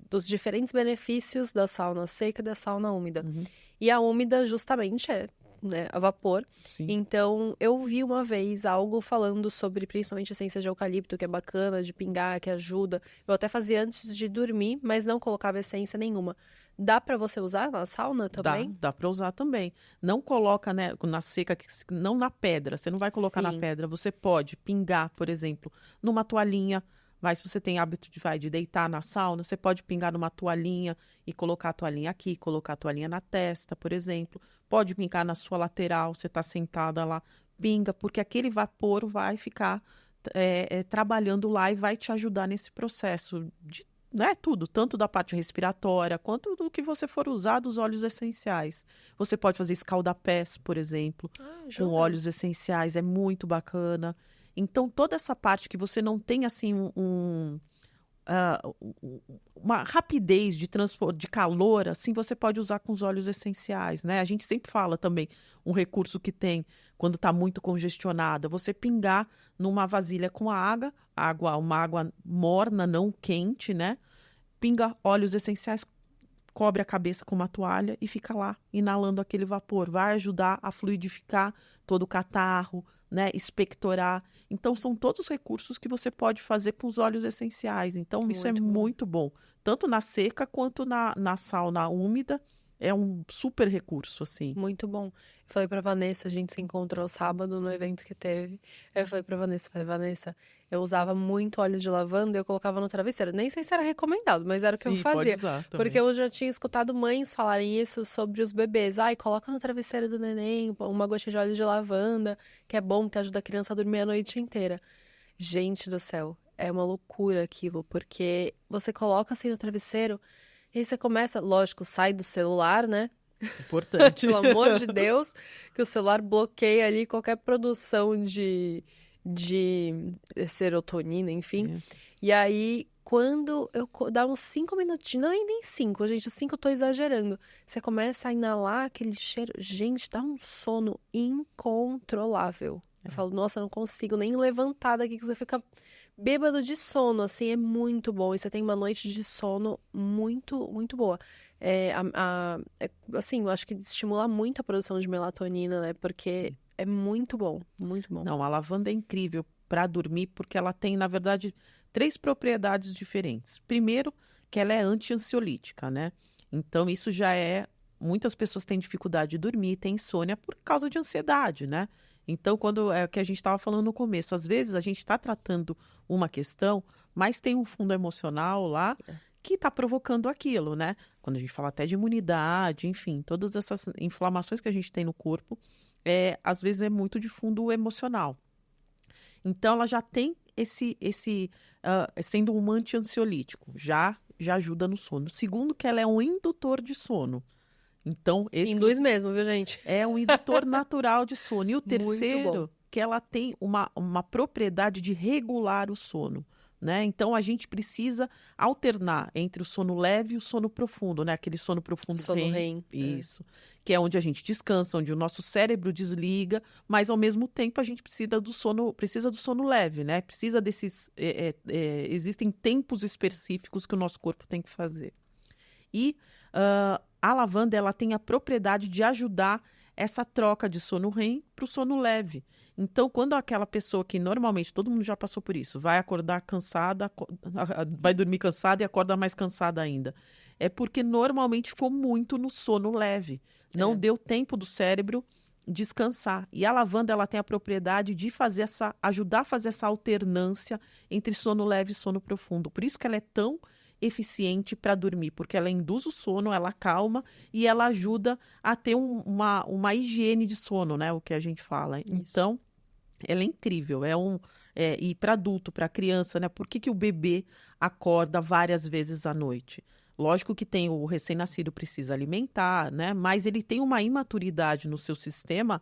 dos diferentes benefícios da sauna seca e da sauna úmida. E a úmida, justamente, é, né, a vapor. Sim. Então, eu vi uma vez algo falando sobre, principalmente, essência de eucalipto, que é bacana, de pingar, que ajuda. Eu até fazia antes de dormir, mas não colocava essência nenhuma. Dá pra você usar na sauna também? Dá para usar também. Não coloca, né, na seca, não na pedra. Você não vai colocar na Sim. pedra. Você pode pingar, por exemplo, numa toalhinha. Mas se você tem hábito de deitar na sauna, você pode pingar numa toalhinha e colocar a toalhinha aqui, colocar a toalhinha na testa, por exemplo. Pode pingar na sua lateral, você está sentada lá, pinga, porque aquele vapor vai ficar trabalhando lá e vai te ajudar nesse processo de, né, tudo, tanto da parte respiratória quanto do que você for usar dos óleos essenciais. Você pode fazer escaldapés, por exemplo, com Ajuda. óleos essenciais, é muito bacana. Então, toda essa parte que você não tem, assim, uma rapidez de transporte, de calor, assim, você pode usar com os óleos essenciais, né? A gente sempre fala também, um recurso que tem, quando está muito congestionada, você pingar numa vasilha com uma água morna, não quente, né? Pinga óleos essenciais, cobre a cabeça com uma toalha e fica lá, inalando aquele vapor. Vai ajudar a fluidificar todo o catarro, né? Expectorar. Então, são todos recursos que você pode fazer com os óleos essenciais. Então, isso é Muito bom. muito bom. Tanto na seca quanto na sauna úmida. É um super recurso, assim. Muito bom. Eu falei pra Vanessa, a gente se encontrou sábado no evento que teve. Eu falei, Vanessa, eu usava muito óleo de lavanda e eu colocava no travesseiro. Nem sei se era recomendado, mas era o que eu Sim, pode fazia. usar também. Porque eu já tinha escutado mães falarem isso sobre os bebês. Ai, coloca no travesseiro do neném uma gotinha de óleo de lavanda, que é bom, que ajuda a criança a dormir a noite inteira. Gente do céu, é uma loucura aquilo, porque você coloca assim no travesseiro e aí você começa, lógico, sai do celular, né? Importante. Pelo amor de Deus, que o celular bloqueia ali qualquer produção de serotonina, enfim. E aí, quando eu dá uns 5 minutinhos, não é nem 5, gente, os 5 eu tô exagerando. Você começa a inalar aquele cheiro, gente, dá um sono incontrolável. Eu falo, nossa, eu não consigo nem levantar daqui, que você fica bêbado de sono, assim, é muito bom. E você tem uma noite de sono muito, muito boa. Assim, eu acho que estimula muito a produção de melatonina, né? Porque Sim. é muito bom, muito bom. Não, a lavanda é incrível para dormir porque ela tem, na verdade, 3 propriedades diferentes. Primeiro, que ela é anti-ansiolítica, né? Então, isso já é... Muitas pessoas têm dificuldade de dormir, têm insônia por causa de ansiedade, né? Então, quando é o que a gente estava falando no começo, às vezes a gente está tratando uma questão, mas tem um fundo emocional lá que está provocando aquilo, né? Quando a gente fala até de imunidade, enfim, todas essas inflamações que a gente tem no corpo, às vezes é muito de fundo emocional. Então, ela já tem sendo um anti-ansiolítico, já ajuda no sono. Segundo, que ela é um indutor de sono. Então, Induz mesmo, viu, gente? é um indutor natural de sono. E o Muito terceiro, bom. que ela tem uma propriedade de regular o sono, né? Então, a gente precisa alternar entre o sono leve e o sono profundo, né? Aquele sono profundo Sono REM. REM. Isso. Que é onde a gente descansa, onde o nosso cérebro desliga, mas, ao mesmo tempo, a gente precisa do sono leve, né? Precisa desses... existem tempos específicos que o nosso corpo tem que fazer. E a lavanda, ela tem a propriedade de ajudar essa troca de sono REM para o sono leve. Então, quando aquela pessoa que normalmente, todo mundo já passou por isso, vai acordar cansada, vai dormir cansada e acorda mais cansada ainda. É porque normalmente ficou muito no sono leve. Não deu tempo do cérebro descansar. E a lavanda, ela tem a propriedade de ajudar a fazer essa alternância entre sono leve e sono profundo. Por isso que ela é tão eficiente para dormir, porque ela induz o sono, ela acalma e ela ajuda a ter uma higiene de sono, né? O que a gente fala. Isso. Então, ela é incrível. E para adulto, para criança, né? Por que o bebê acorda várias vezes à noite? Lógico que tem o recém-nascido precisa alimentar, né? Mas ele tem uma imaturidade no seu sistema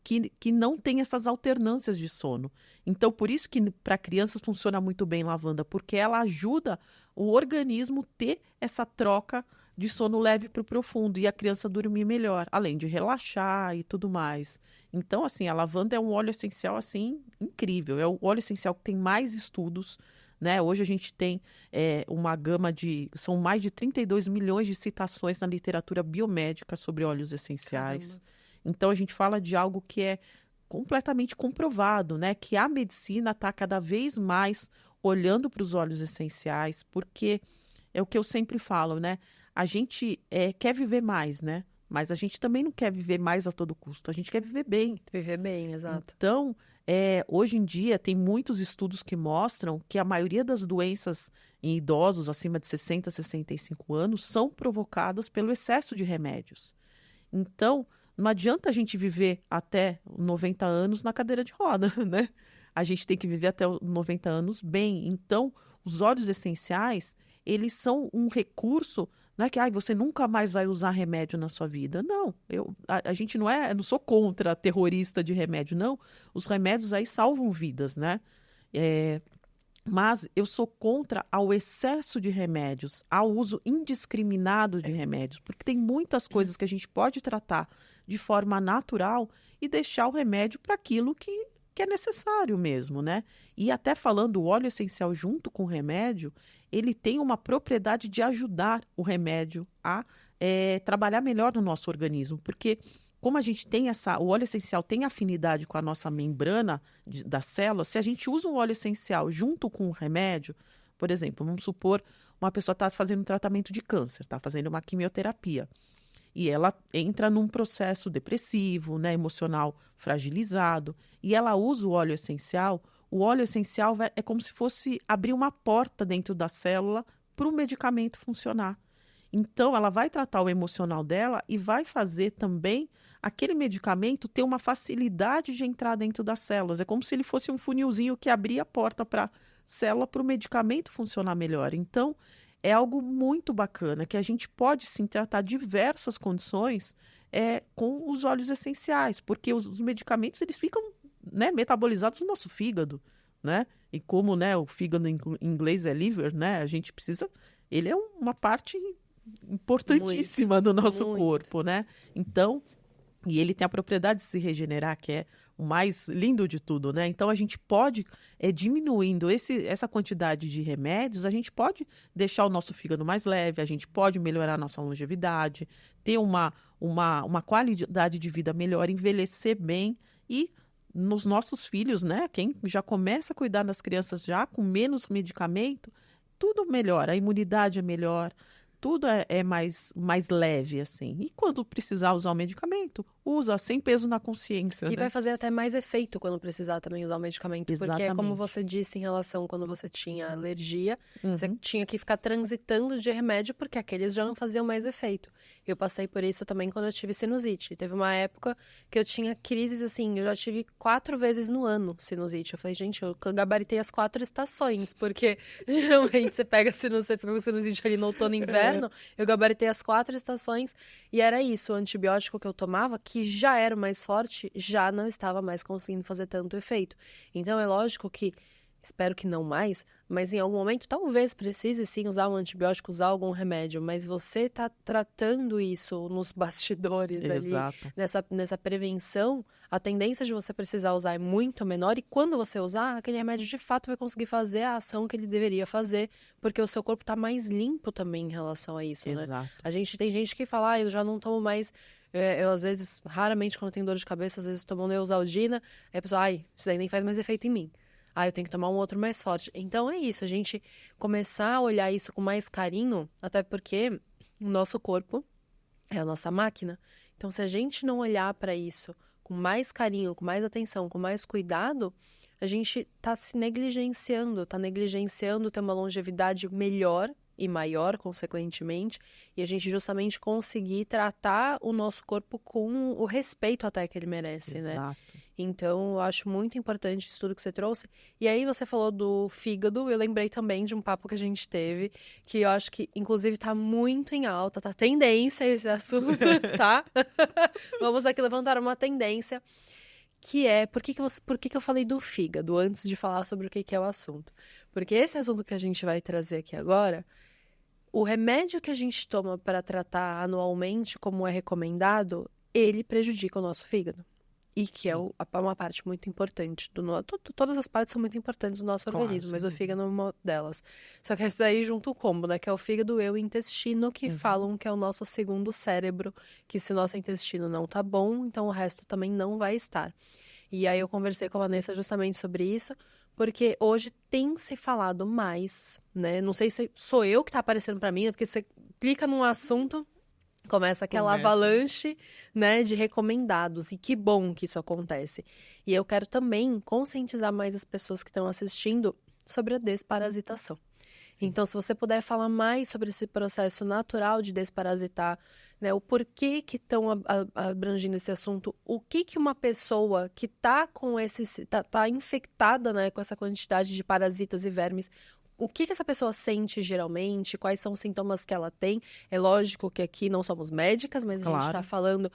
que não tem essas alternâncias de sono. Então, por isso que para crianças funciona muito bem lavanda, porque ela ajuda o organismo ter essa troca de sono leve para o profundo e a criança dormir melhor, além de relaxar e tudo mais. Então, assim, a lavanda é um óleo essencial, assim, incrível. É o óleo essencial que tem mais estudos, né? Hoje a gente tem uma gama são mais de 32 milhões de citações na literatura biomédica sobre óleos essenciais. Caramba. Então, a gente fala de algo que é completamente comprovado, né? Que a medicina está cada vez mais olhando para os óleos essenciais, porque é o que eu sempre falo, né? A gente quer viver mais, né? Mas a gente também não quer viver mais a todo custo, a gente quer viver bem. Viver bem, exato. Então, hoje em dia, tem muitos estudos que mostram que a maioria das doenças em idosos acima de 60, 65 anos são provocadas pelo excesso de remédios. Então, não adianta a gente viver até 90 anos na cadeira de roda, né? A gente tem que viver até os 90 anos bem. Então, os óleos essenciais, eles são um recurso, não é que você nunca mais vai usar remédio na sua vida. Não, a gente eu não sou contra terrorista de remédio, não. Os remédios aí salvam vidas, né? Mas eu sou contra ao excesso de remédios, ao uso indiscriminado de remédios, porque tem muitas coisas que a gente pode tratar de forma natural e deixar o remédio para aquilo que é necessário mesmo, né? E até falando, o óleo essencial junto com o remédio, ele tem uma propriedade de ajudar o remédio a trabalhar melhor no nosso organismo, porque como a gente tem o óleo essencial tem afinidade com a nossa membrana da célula, se a gente usa um óleo essencial junto com o remédio, por exemplo, vamos supor, uma pessoa está fazendo um tratamento de câncer, está fazendo uma quimioterapia, e ela entra num processo depressivo, né, emocional fragilizado, e ela usa o óleo essencial é como se fosse abrir uma porta dentro da célula para o medicamento funcionar. Então, ela vai tratar o emocional dela e vai fazer também aquele medicamento ter uma facilidade de entrar dentro das células. É como se ele fosse um funilzinho que abria a porta para a célula para o medicamento funcionar melhor. Então, é algo muito bacana, que a gente pode sim tratar diversas condições com os óleos essenciais, porque os medicamentos eles ficam, né, metabolizados no nosso fígado, né? E como, né, o fígado em inglês é liver, né? A gente precisa... Ele é uma parte importantíssima do nosso corpo, né? Então, e ele tem a propriedade de se regenerar, que é o mais lindo de tudo, né? Então, a gente pode, diminuindo essa quantidade de remédios, a gente pode deixar o nosso fígado mais leve, a gente pode melhorar a nossa longevidade, ter uma qualidade de vida melhor, envelhecer bem e nos nossos filhos, né? Quem já começa a cuidar das crianças já com menos medicamento, tudo melhora, a imunidade é melhor, tudo é mais leve, assim. E quando precisar usar o medicamento, usa sem peso na consciência, E né? vai fazer até mais efeito quando precisar também usar o medicamento. Porque é como Exatamente. você disse em relação quando você tinha alergia, você Uhum. tinha que ficar transitando de remédio porque aqueles já não faziam mais efeito. Eu passei por isso também quando eu tive sinusite. Teve uma época que eu tinha crises assim, eu já tive 4 vezes no ano sinusite. Eu falei, gente, eu gabaritei as 4 estações, porque geralmente você pega sinusite, você fica com sinusite ali no outono e inverno. Eu gabaritei as 4 estações e era isso, o antibiótico que eu tomava, que já era o mais forte, já não estava mais conseguindo fazer tanto efeito. Então é lógico que, espero que não mais, mas em algum momento talvez precise sim usar um antibiótico, usar algum remédio, mas você tá tratando isso nos bastidores ali, Exato. nessa prevenção, a tendência de você precisar usar é muito menor e quando você usar, aquele remédio de fato vai conseguir fazer a ação que ele deveria fazer, porque o seu corpo tá mais limpo também em relação a isso, né? Exato. Tem gente que fala, eu já não tomo mais. Eu, às vezes, raramente, quando tenho dor de cabeça, às vezes tomo Neosaldina, aí a pessoa, isso daí nem faz mais efeito em mim. Eu tenho que tomar um outro mais forte. Então é isso, a gente começar a olhar isso com mais carinho, até porque o nosso corpo é a nossa máquina. Então, se a gente não olhar para isso com mais carinho, com mais atenção, com mais cuidado, a gente tá se negligenciando, ter uma longevidade melhor e maior, consequentemente, e a gente justamente conseguir tratar o nosso corpo com o respeito até que ele merece, né? Exato. Então, eu acho muito importante isso tudo que você trouxe. E aí, você falou do fígado, eu lembrei também de um papo que a gente teve, que eu acho que, inclusive, tá muito em alta, tá tendência esse assunto, tá? Vamos aqui levantar uma tendência, que é, por que que eu falei do fígado antes de falar sobre o que é o assunto? Porque esse assunto que a gente vai trazer aqui agora, o remédio que a gente toma para tratar anualmente, como é recomendado, ele prejudica o nosso fígado. E que é Sim. uma parte muito importante todas as partes são muito importantes do nosso Claro, organismo, mas sem o fígado é uma delas. Só que esse daí junto o combo, né? Que é o fígado e o intestino, que falam que é o nosso segundo cérebro, que se o nosso intestino não tá bom, então o resto também não vai estar. E aí eu conversei com a Vanessa justamente sobre isso, porque hoje tem se falado mais, né? Não sei se sou eu que tá aparecendo pra mim, porque você clica num assunto, começa aquela avalanche, né, de recomendados. E que bom que isso acontece. E eu quero também conscientizar mais as pessoas que estão assistindo sobre a desparasitação. Sim. Então, se você puder falar mais sobre esse processo natural de desparasitar, né, o porquê que estão abrangindo esse assunto, o que uma pessoa que está com tá infectada, né, com essa quantidade de parasitas e vermes, o que essa pessoa sente geralmente, quais são os sintomas que ela tem. É lógico que aqui não somos médicas, mas a gente está falando,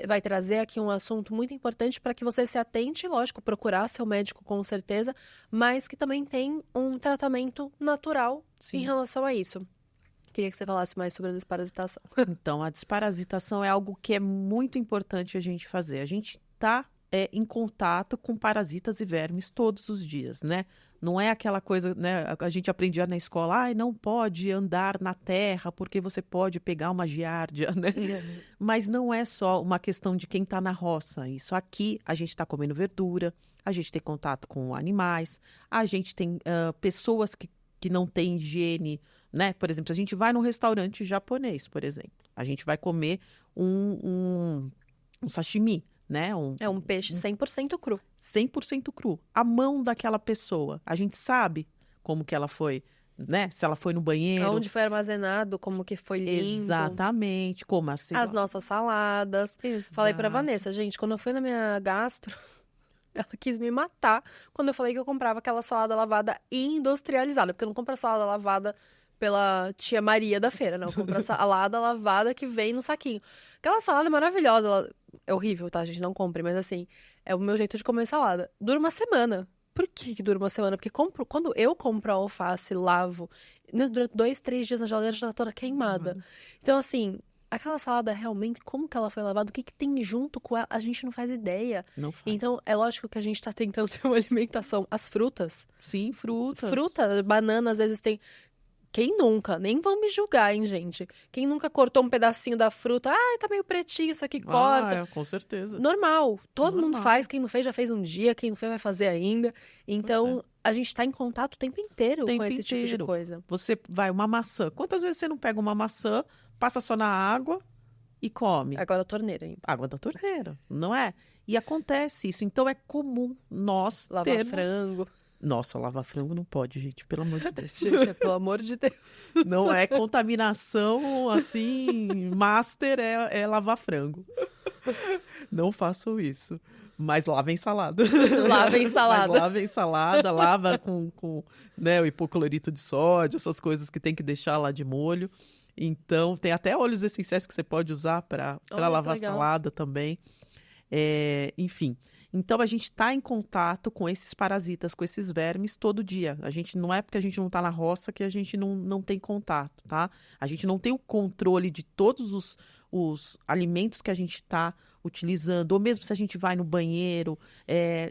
vai trazer aqui um assunto muito importante para que você se atente, lógico, procurar seu médico com certeza, mas que também tem um tratamento natural em relação a isso. Queria que você falasse mais sobre a desparasitação. Então, a desparasitação é algo que é muito importante a gente fazer. A gente está em contato com parasitas e vermes todos os dias, né? Não é aquela coisa, né? A gente aprendia na escola, não pode andar na terra porque você pode pegar uma giardia, né? Mas não é só uma questão de quem está na roça. Isso aqui, a gente está comendo verdura, a gente tem contato com animais, a gente tem pessoas que não têm higiene, né? Por exemplo, se a gente vai num restaurante japonês, por exemplo, a gente vai comer um sashimi, né? É um peixe 100% cru. 100% cru. A mão daquela pessoa, a gente sabe como que ela foi, né? Se ela foi no banheiro. Onde foi armazenado, como que foi limpo. Exatamente. Como assim? As nossas saladas. Exato. Falei pra Vanessa, gente, quando eu fui na minha gastro, ela quis me matar quando eu falei que eu comprava aquela salada lavada industrializada, porque eu não compro a salada lavada pela tia Maria da feira, não. Eu compro a salada lavada que vem no saquinho. Aquela salada é maravilhosa, ela é horrível, tá, gente? Não compre, mas assim, é o meu jeito de comer salada. Dura uma semana. Por que dura uma semana? Porque quando eu compro a alface, lavo, durante 2, 3 dias na geladeira já tá toda queimada. Então, assim, aquela salada realmente, como que ela foi lavada? O que tem junto com ela? A gente não faz ideia. Não faz. Então, é lógico que a gente tá tentando ter uma alimentação. As frutas. Sim, frutas. Fruta, banana, às vezes tem... Quem nunca? Nem vão me julgar, hein, gente? Quem nunca cortou um pedacinho da fruta? Tá meio pretinho, isso aqui corta. Com certeza. Normal. Todo mundo faz. Quem não fez já fez um dia. Quem não fez vai fazer ainda. Então, a gente tá em contato o tempo inteiro com esse tipo de inteiro. coisa. Você vai, uma maçã. Quantas vezes você não pega uma maçã, passa só na água e come? Agora a torneira ainda. Água da torneira, não é? E acontece isso. Então é comum nós Lavar termos... frango. Nossa, lavar frango não pode, gente, pelo amor de Deus. Gente, pelo amor de Deus. Não é contaminação, assim, master é lavar frango. Não façam isso. Mas lavem salada. Lavem salada. Mas lavem salada, lava com né, o hipoclorito de sódio, essas coisas que tem que deixar lá de molho. Então, tem até óleos essenciais que você pode usar para lavar salada também. Enfim, então a gente está em contato com esses parasitas, com esses vermes todo dia. A gente não é porque a gente não está na roça que a gente não tem contato, tá? A gente não tem o controle de todos os alimentos que a gente está utilizando, ou mesmo se a gente vai no banheiro,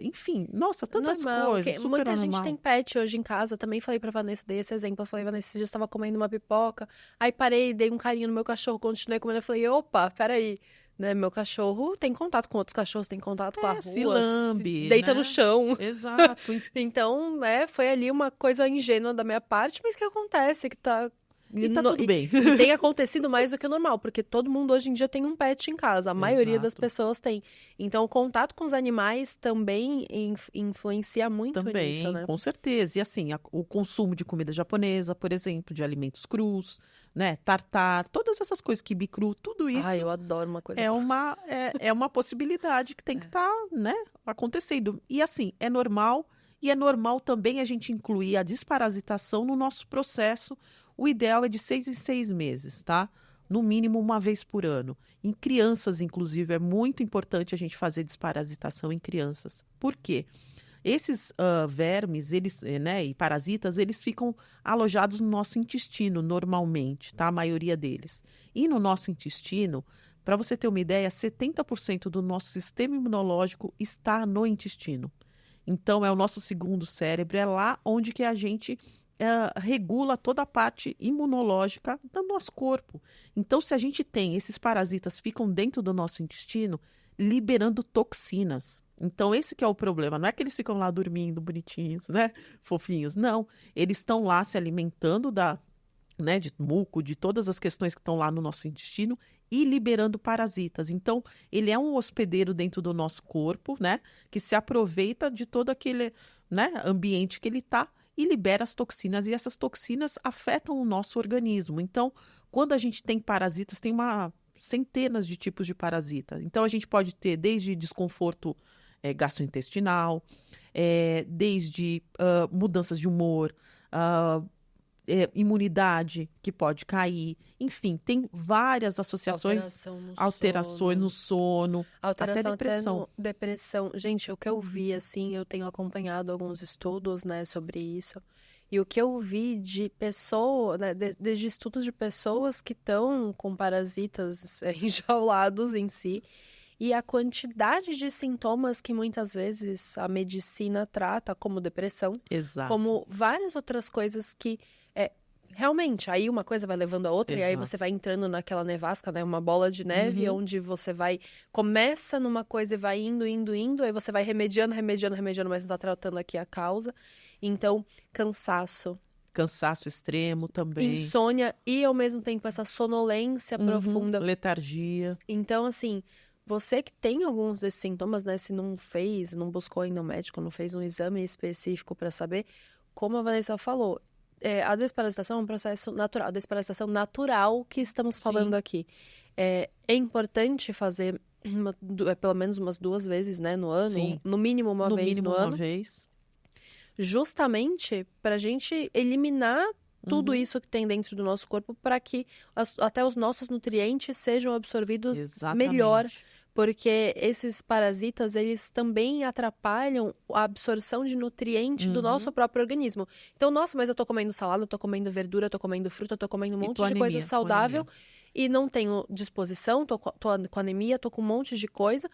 enfim, nossa, tantas coisas, super muita normal. gente tem pet hoje em casa, também falei pra Vanessa, dei esse exemplo, eu falei, Vanessa, esses dias eu estava comendo uma pipoca, aí parei, dei um carinho no meu cachorro, continuei comendo, eu falei, opa, peraí, né, meu cachorro tem contato com outros cachorros, tem contato com a rua, se lambe, deita né? no chão. Exato. Então, foi ali uma coisa ingênua da minha parte, mas que acontece, que tá... E tá tudo bem. E tem acontecido mais do que o normal, porque todo mundo hoje em dia tem um pet em casa, a maioria das Exato. pessoas tem. Então, o contato com os animais também influencia muito Também, nisso, né? com certeza. E assim, o consumo de comida japonesa, por exemplo, de alimentos crus, né? Tartar, todas essas coisas, quibe cru, tudo isso Ai, eu adoro uma coisa. é uma possibilidade que tem que estar, né, acontecendo. E assim, é normal, e é normal também a gente incluir a desparasitação no nosso processo. O ideal é de 6 em 6 meses, tá? No mínimo uma vez por ano. Em crianças, inclusive, é muito importante a gente fazer desparasitação em crianças. Por quê? Esses vermes, eles, né, e parasitas, eles ficam alojados no nosso intestino, normalmente, tá? A maioria deles. E no nosso intestino, para você ter uma ideia, 70% do nosso sistema imunológico está no intestino. Então, é o nosso segundo cérebro, é lá onde que a gente regula toda a parte imunológica do nosso corpo. Então, se a gente tem, esses parasitas ficam dentro do nosso intestino, liberando toxinas. Então, esse que é o problema. Não é que eles ficam lá dormindo bonitinhos, né? Fofinhos. Não. Eles estão lá se alimentando né, de muco, de todas as questões que estão lá no nosso intestino e liberando parasitas. Então, ele é um hospedeiro dentro do nosso corpo, né? Que se aproveita de todo aquele, né, ambiente que ele está e libera as toxinas. E essas toxinas afetam o nosso organismo. Então, quando a gente tem parasitas, tem centenas de tipos de parasita. Então, a gente pode ter desde desconforto gastrointestinal, desde mudanças de humor, imunidade que pode cair. Enfim, tem várias associações, alterações no sono, alteração até depressão. Até depressão. Gente, o que eu vi, assim, eu tenho acompanhado alguns estudos, né, sobre isso. E o que eu vi de pessoas, né, desde estudos de pessoas que estão com parasitas enjaulados em si, e a quantidade de sintomas que muitas vezes a medicina trata, como depressão, Exato. como várias outras coisas que realmente, aí uma coisa vai levando a outra, Exato. e aí você vai entrando naquela nevasca, né, uma bola de neve, onde você começa numa coisa e vai indo, aí você vai remediando, mas não tá tratando aqui a causa. Então, cansaço extremo também. Insônia e, ao mesmo tempo, essa sonolência profunda. Letargia. Então, assim, você que tem alguns desses sintomas, né, se não buscou ainda um médico, não fez um exame específico para saber, como a Vanessa falou, a desparasitação é um processo natural, a desparasitação natural que estamos falando aqui. É importante fazer pelo menos umas 2 vezes, né, no ano, Sim. no mínimo uma vez no ano. Justamente para a gente eliminar tudo isso que tem dentro do nosso corpo para que até os nossos nutrientes sejam absorvidos melhor. Porque esses parasitas, eles também atrapalham a absorção de nutriente do nosso próprio organismo. Então, nossa, mas eu tô comendo salada, eu tô comendo verdura, eu tô comendo fruta, eu tô comendo um monte de coisa saudável e não tenho disposição, tô com anemia, tô com um monte de coisa.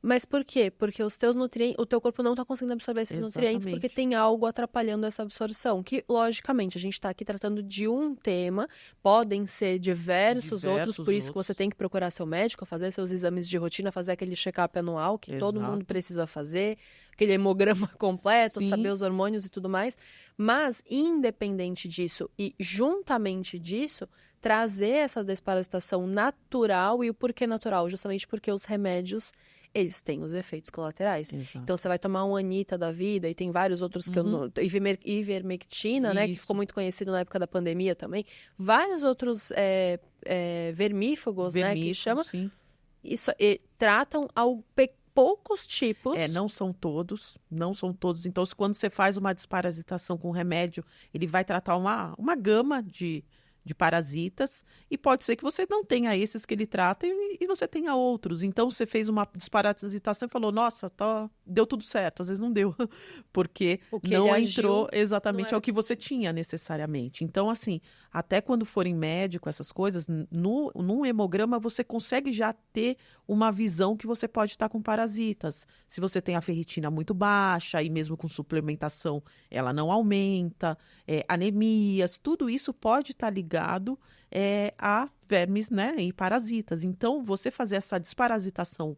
Mas por quê? Porque os teus nutrientes, o teu corpo não está conseguindo absorver esses nutrientes porque Exatamente. tem algo atrapalhando essa absorção. Que, logicamente, a gente está aqui tratando de um tema, podem ser diversos outros, por Diversos isso que você outros. tem que procurar seu médico, fazer seus exames de rotina, fazer aquele check-up anual que todo mundo Exato. precisa fazer, aquele hemograma completo, saber Sim, os hormônios e tudo mais. Mas, independente disso e juntamente disso, trazer essa desparasitação natural. E o porquê natural? Justamente porque os remédios, eles têm os efeitos colaterais. exato. Então, você vai tomar um Anita da vida, e tem vários outros que eu Uhum. não... Ivermectina, né? Que ficou Isso. muito conhecido na época da pandemia também. Vários outros vermífugos, né? Que Vermífugos, chama. sim. Isso, tratam poucos tipos. Não são todos, não são todos. Então, quando você faz uma desparasitação com remédio, ele vai tratar uma gama de parasitas, e pode ser que você não tenha esses que ele trata e você tenha outros. Então, você fez uma desparasitação e falou, nossa, deu tudo certo. Às vezes não deu, porque O que ele não agiu entrou não exatamente era... ao que você tinha necessariamente. Então, assim, até quando for em médico, essas coisas, num hemograma, você consegue já ter uma visão que você pode estar com parasitas. Se você tem a ferritina muito baixa, e mesmo com suplementação ela não aumenta, anemias, tudo isso pode estar ligado a vermes, né, e parasitas. Então, você fazer essa desparasitação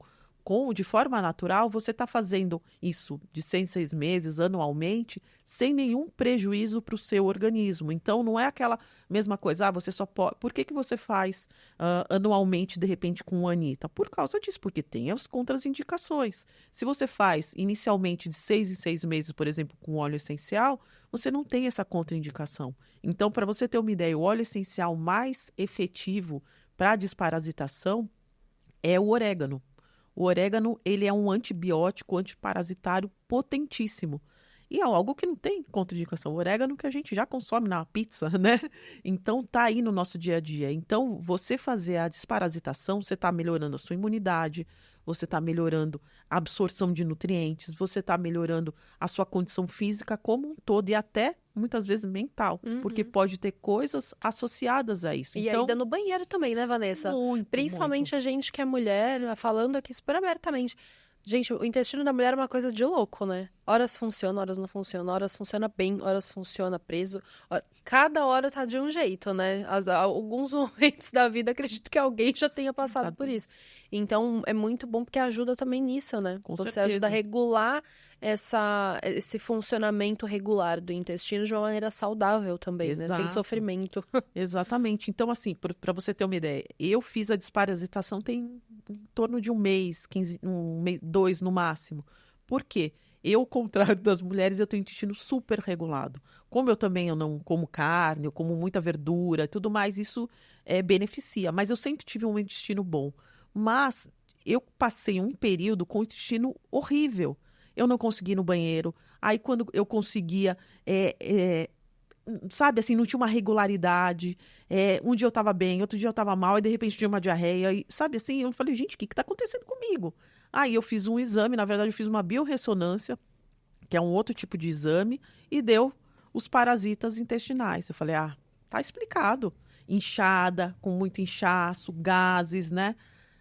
de forma natural, você está fazendo isso de 6 meses, anualmente, sem nenhum prejuízo para o seu organismo. Então, não é aquela mesma coisa, você só pode... Por que você faz anualmente, de repente, com o Anita? Por causa disso, porque tem as contraindicações. Se você faz inicialmente de 6 em 6 meses, por exemplo, com óleo essencial, você não tem essa contraindicação. Então, para você ter uma ideia, o óleo essencial mais efetivo para desparasitação é o orégano. O orégano, ele é um antibiótico, antiparasitário potentíssimo. E é algo que não tem contraindicação. O orégano que a gente já consome na pizza, né? Então, tá aí no nosso dia a dia. Então, você fazer a desparasitação, você está melhorando a sua imunidade, você está melhorando a absorção de nutrientes, você está melhorando a sua condição física como um todo e até, muitas vezes, mental. Porque Uhum. pode ter coisas associadas a isso. E Então, ainda no banheiro também, né, Vanessa? muito, muito. Principalmente a gente que é mulher, falando aqui super abertamente. Gente, o intestino da mulher é uma coisa de louco, né? Horas funciona, horas não funciona, horas funciona bem, horas funciona preso. Cada hora tá de um jeito, né? Alguns momentos da vida, acredito que alguém já tenha passado por isso. Então, é muito bom porque ajuda também nisso, né? Com Você certeza. ajuda a regular esse funcionamento regular do intestino de uma maneira saudável também, né? Sem Exato. sofrimento. Exatamente. Então, assim, para você ter uma ideia, eu fiz a desparasitação tem em torno de um mês, 2 no máximo. Por quê? Eu, ao contrário das mulheres, eu tenho intestino super regulado. Como eu não como carne, eu como muita verdura e tudo mais, isso beneficia. Mas eu sempre tive um intestino bom. Mas eu passei um período com o intestino horrível. Eu não conseguia ir no banheiro. Aí, quando eu conseguia, sabe, assim, não tinha uma regularidade. Um dia eu tava bem, outro dia eu tava mal, e de repente tinha uma diarreia. E, sabe, assim, eu falei, gente, o que tá acontecendo comigo? Aí eu fiz um exame, na verdade eu fiz uma biorressonância, que é um outro tipo de exame, e deu os parasitas intestinais. Eu falei, tá explicado. Inchada, com muito inchaço, gases, né?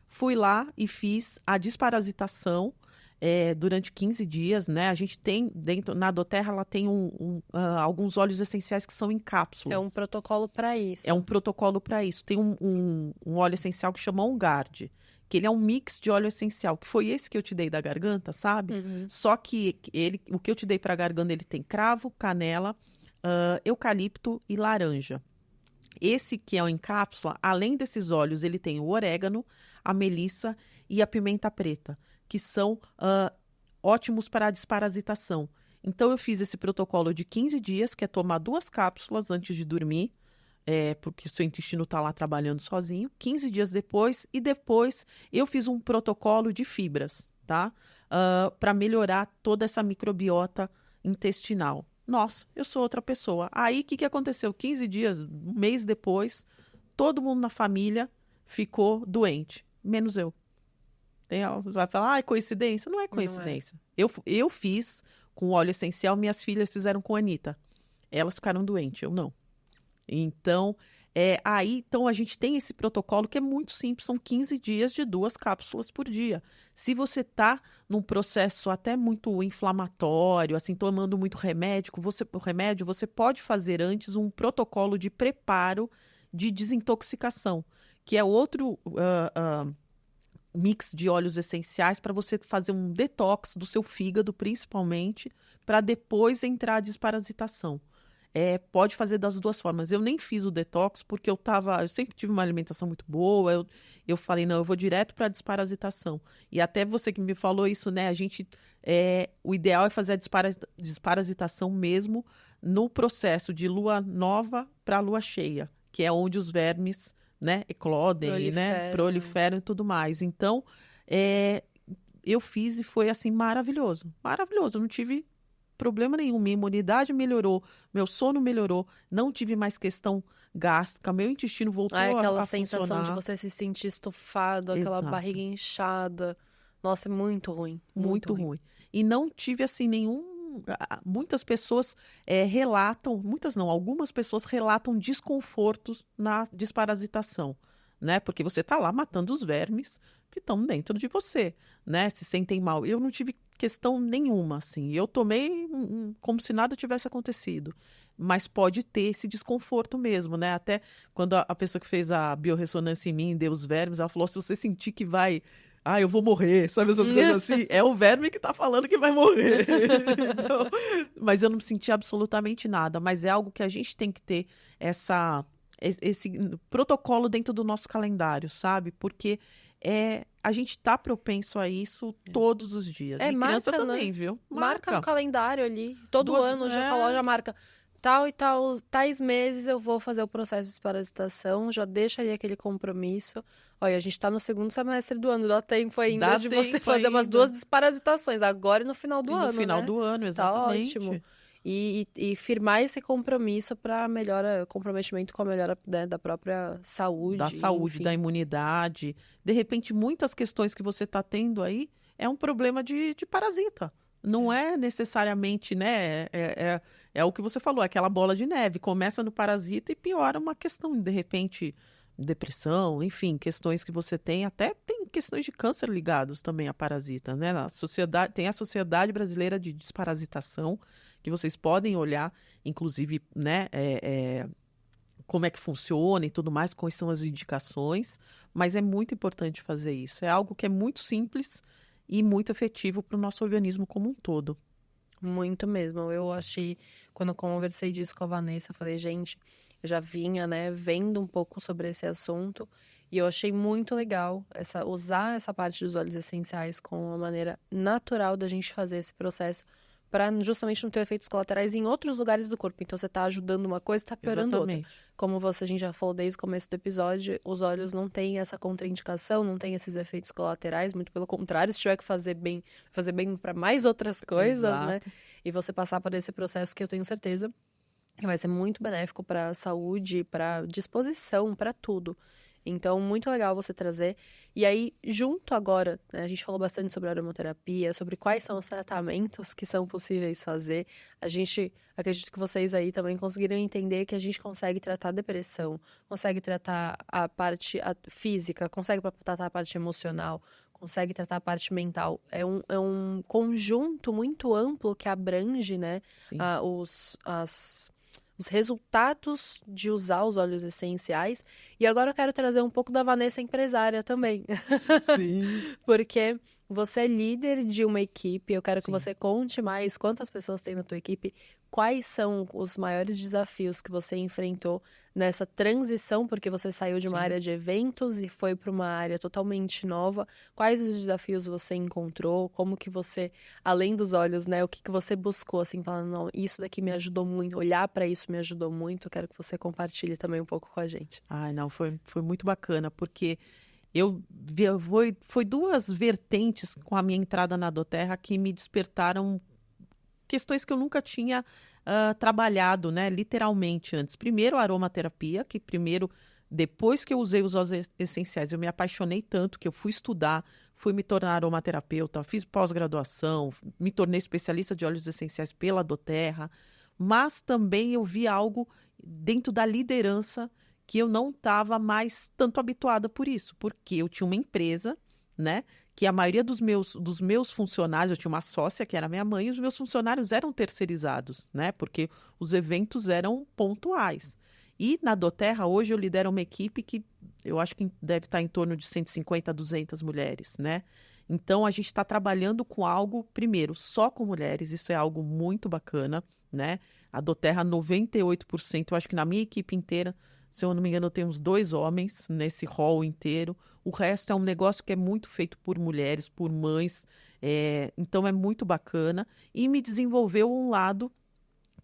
Fui lá e fiz a desparasitação durante 15 dias, né? A gente tem, na doTERRA, ela tem alguns óleos essenciais que são em cápsulas. É um protocolo para isso. É um protocolo para isso. Tem um óleo essencial que chama OnGuard, que ele é um mix de óleo essencial, que foi esse que eu te dei da garganta, sabe? Uhum. Só que o que eu te dei para a garganta, ele tem cravo, canela, eucalipto e laranja. Esse que é em cápsula, além desses óleos, ele tem o orégano, a melissa e a pimenta preta, que são ótimos para a desparasitação. Então, eu fiz esse protocolo de 15 dias, que é tomar 2 cápsulas antes de dormir, porque o seu intestino está lá trabalhando sozinho, 15 dias depois, e depois eu fiz um protocolo de fibras, tá? Para melhorar toda essa microbiota intestinal. Nossa, eu sou outra pessoa. Aí, o que aconteceu? 15 dias, um mês depois, todo mundo na família ficou doente, menos eu. Vai falar, é coincidência? Não é coincidência. Eu fiz com óleo essencial, minhas filhas fizeram com a Anita. Elas ficaram doentes, eu não. Então, Aí, então, a gente tem esse protocolo que é muito simples, são 15 dias de 2 cápsulas por dia. Se você está num processo até muito inflamatório, assim, tomando muito remédio, você pode fazer antes um protocolo de preparo de desintoxicação, que é outro mix de óleos essenciais para você fazer um detox do seu fígado, principalmente, para depois entrar a desparasitação. Pode fazer das duas formas. Eu nem fiz o detox porque eu sempre tive uma alimentação muito boa. Eu falei, não, eu vou direto para a desparasitação. E até você que me falou isso, né? O ideal é fazer a desparasitação mesmo no processo de lua nova para lua cheia, que é onde os vermes, né, eclodem, né, proliferam e tudo mais. Então, eu fiz e foi assim maravilhoso. Maravilhoso. Eu não tive problema nenhum, minha imunidade melhorou, meu sono melhorou, não tive mais questão gástrica, meu intestino voltou a funcionar. Aquela sensação de você se sentir estufado, aquela barriga inchada. Nossa, é muito ruim. Muito ruim. E não tive assim muitas pessoas relatam, muitas não, algumas pessoas relatam desconfortos na desparasitação, né? Porque você está lá matando os vermes que estão dentro de você, né? Se sentem mal. Eu não tive questão nenhuma, assim. Eu tomei como se nada tivesse acontecido. Mas pode ter esse desconforto mesmo, né? Até quando a pessoa que fez a biorressonância em mim deu os vermes, ela falou, se você sentir que vai... eu vou morrer, sabe essas coisas assim? É o verme que tá falando que vai morrer. Então, mas eu não senti absolutamente nada. Mas é algo que a gente tem que ter esse protocolo dentro do nosso calendário, sabe? Porque a gente tá propenso a isso todos os dias. E criança também, viu? Marca no calendário ali. Todo ano já marca. Tal e tal, tais meses eu vou fazer o processo de desparasitação, já deixa ali aquele compromisso. Olha, a gente tá no segundo semestre do ano, dá tempo ainda de você fazer umas 2 desparasitações, agora e no final do ano, no final do ano, exatamente. Tá ótimo. E firmar esse compromisso para comprometimento com a melhora, né, da própria saúde. Da saúde, enfim. Da imunidade. De repente, muitas questões que você está tendo aí é um problema de parasita. Não é necessariamente, né? É o que você falou, aquela bola de neve. Começa no parasita e piora uma questão, de repente, depressão, enfim, questões que você tem. Até tem questões de câncer ligados também a parasita, né? Tem a Sociedade Brasileira de Desparasitação, que vocês podem olhar, inclusive, né? Como é que funciona e tudo mais, quais são as indicações. Mas é muito importante fazer isso. É algo que é muito simples e muito efetivo para o nosso organismo como um todo. Muito mesmo. Eu achei, quando eu conversei disso com a Vanessa, eu falei, gente, eu já vinha, né, vendo um pouco sobre esse assunto e eu achei muito legal usar essa parte dos óleos essenciais como uma maneira natural da gente fazer esse processo para justamente não ter efeitos colaterais em outros lugares do corpo. Então, você está ajudando uma coisa e está piorando outra. Como a gente já falou desde o começo do episódio, os óleos não têm essa contraindicação, não têm esses efeitos colaterais, muito pelo contrário, se tiver que fazer bem para mais outras coisas, Exato. né? E você passar por esse processo que eu tenho certeza que vai ser muito benéfico para a saúde, para disposição, para tudo. Então, muito legal você trazer. E aí, junto agora, né, a gente falou bastante sobre aromaterapia, sobre quais são os tratamentos que são possíveis fazer. Acredito que vocês aí também conseguiram entender que a gente consegue tratar a depressão, consegue tratar a parte física, consegue tratar a parte emocional, consegue tratar a parte mental. É um conjunto muito amplo que abrange, né, os resultados de usar os óleos essenciais. E agora eu quero trazer um pouco da Vanessa empresária também. Sim. Porque você é líder de uma equipe, eu quero que você conte mais quantas pessoas tem na tua equipe, quais são os maiores desafios que você enfrentou nessa transição, porque você saiu de uma área de eventos e foi para uma área totalmente nova. Quais os desafios você encontrou? Como que você, além dos olhos, né, o que você buscou, assim, falando, não, isso daqui me ajudou muito, olhar para isso me ajudou muito. Eu quero que você compartilhe também um pouco com a gente. Não, foi muito bacana, porque foi 2 vertentes com a minha entrada na Doterra que me despertaram questões que eu nunca tinha trabalhado, né, literalmente antes. Primeiro, a aromaterapia, que depois que eu usei os óleos essenciais, eu me apaixonei tanto que eu fui estudar, fui me tornar aromaterapeuta, fiz pós-graduação, me tornei especialista de óleos essenciais pela Doterra, mas também eu vi algo dentro da liderança que eu não estava mais tanto habituada por isso, porque eu tinha uma empresa, né, que a maioria dos meus funcionários, eu tinha uma sócia que era minha mãe, e os meus funcionários eram terceirizados, né, porque os eventos eram pontuais. E na doTERRA, hoje eu lidero uma equipe que eu acho que deve estar em torno de 150 a 200 mulheres, né? Então, a gente está trabalhando com algo, primeiro, só com mulheres, isso é algo muito bacana, né? A doTERRA, 98%, eu acho que na minha equipe inteira, se eu não me engano, eu tenho uns 2 homens nesse hall inteiro. O resto é um negócio que é muito feito por mulheres, por mães, então é muito bacana. E me desenvolveu um lado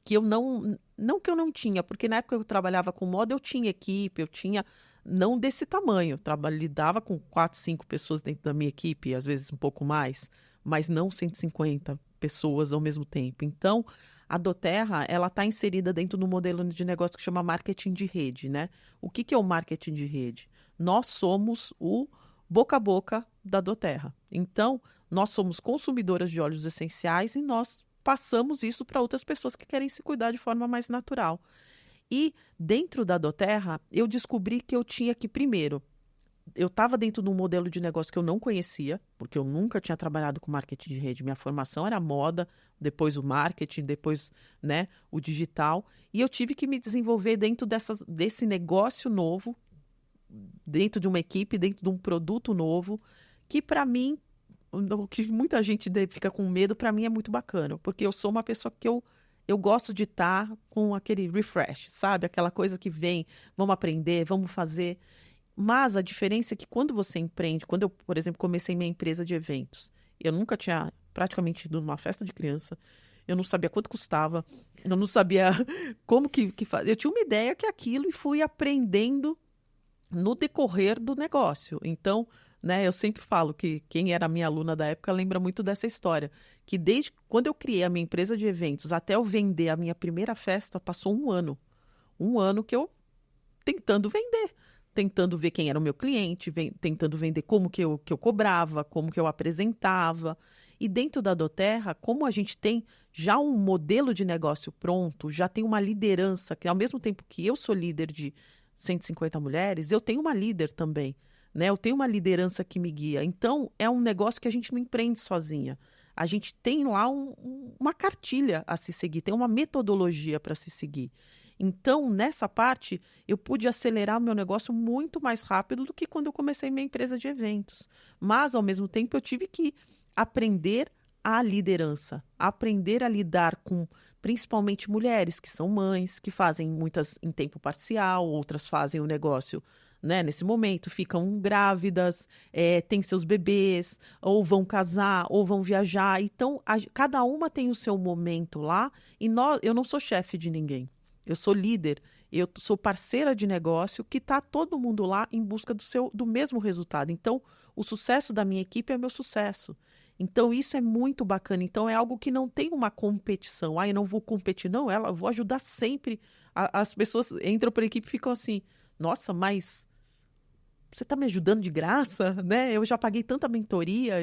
que eu não que eu não tinha, porque na época que eu trabalhava com moda, eu tinha equipe, eu tinha, não desse tamanho, lidava com 4, 5 pessoas dentro da minha equipe, às vezes um pouco mais, mas não 150 pessoas ao mesmo tempo. Então, a doTERRA, ela está inserida dentro do modelo de negócio que chama marketing de rede, né? O que é o marketing de rede? Nós somos o boca a boca da doTERRA. Então, nós somos consumidoras de óleos essenciais e nós passamos isso para outras pessoas que querem se cuidar de forma mais natural. E dentro da doTERRA, eu descobri que eu tinha que, primeiro, eu estava dentro de um modelo de negócio que eu não conhecia, porque eu nunca tinha trabalhado com marketing de rede. Minha formação era moda, depois o marketing, depois, né, o digital. E eu tive que me desenvolver dentro desse negócio novo, dentro de uma equipe, dentro de um produto novo, que para mim, o que muita gente fica com medo, para mim é muito bacana, porque eu sou uma pessoa que eu gosto de estar com aquele refresh, sabe? Aquela coisa que vem, vamos aprender, vamos fazer. Mas a diferença é que quando você empreende, quando eu, por exemplo, comecei minha empresa de eventos, eu nunca tinha praticamente ido numa festa de criança, eu não sabia quanto custava, eu não sabia como que fazer. Eu tinha uma ideia que é aquilo e fui aprendendo no decorrer do negócio. Então, né, eu sempre falo que quem era minha aluna da época lembra muito dessa história, que desde quando eu criei a minha empresa de eventos até eu vender a minha primeira festa, passou um ano. Um ano que eu tentando vender, tentando ver quem era o meu cliente, tentando vender como que eu cobrava, como que eu apresentava. E dentro da doTERRA, como a gente tem já um modelo de negócio pronto, já tem uma liderança, que ao mesmo tempo que eu sou líder de 150 mulheres, eu tenho uma líder também, né? Eu tenho uma liderança que me guia. Então, é um negócio que a gente não empreende sozinha. A gente tem lá uma cartilha a se seguir, tem uma metodologia para se seguir. Então, nessa parte, eu pude acelerar o meu negócio muito mais rápido do que quando eu comecei minha empresa de eventos. Mas, ao mesmo tempo, eu tive que aprender a liderança, aprender a lidar com, principalmente, mulheres que são mães, que fazem muitas em tempo parcial, outras fazem o negócio, né, nesse momento, ficam grávidas, têm seus bebês, ou vão casar, ou vão viajar. Então, cada uma tem o seu momento lá, e eu não sou chefe de ninguém. Eu sou líder, eu sou parceira de negócio que está todo mundo lá em busca do mesmo resultado. Então, o sucesso da minha equipe é meu sucesso. Então, isso é muito bacana. Então, é algo que não tem uma competição. Eu não vou competir, não, eu vou ajudar sempre. As pessoas entram para a equipe e ficam assim, nossa, mas você está me ajudando de graça, né? Eu já paguei tanta mentoria,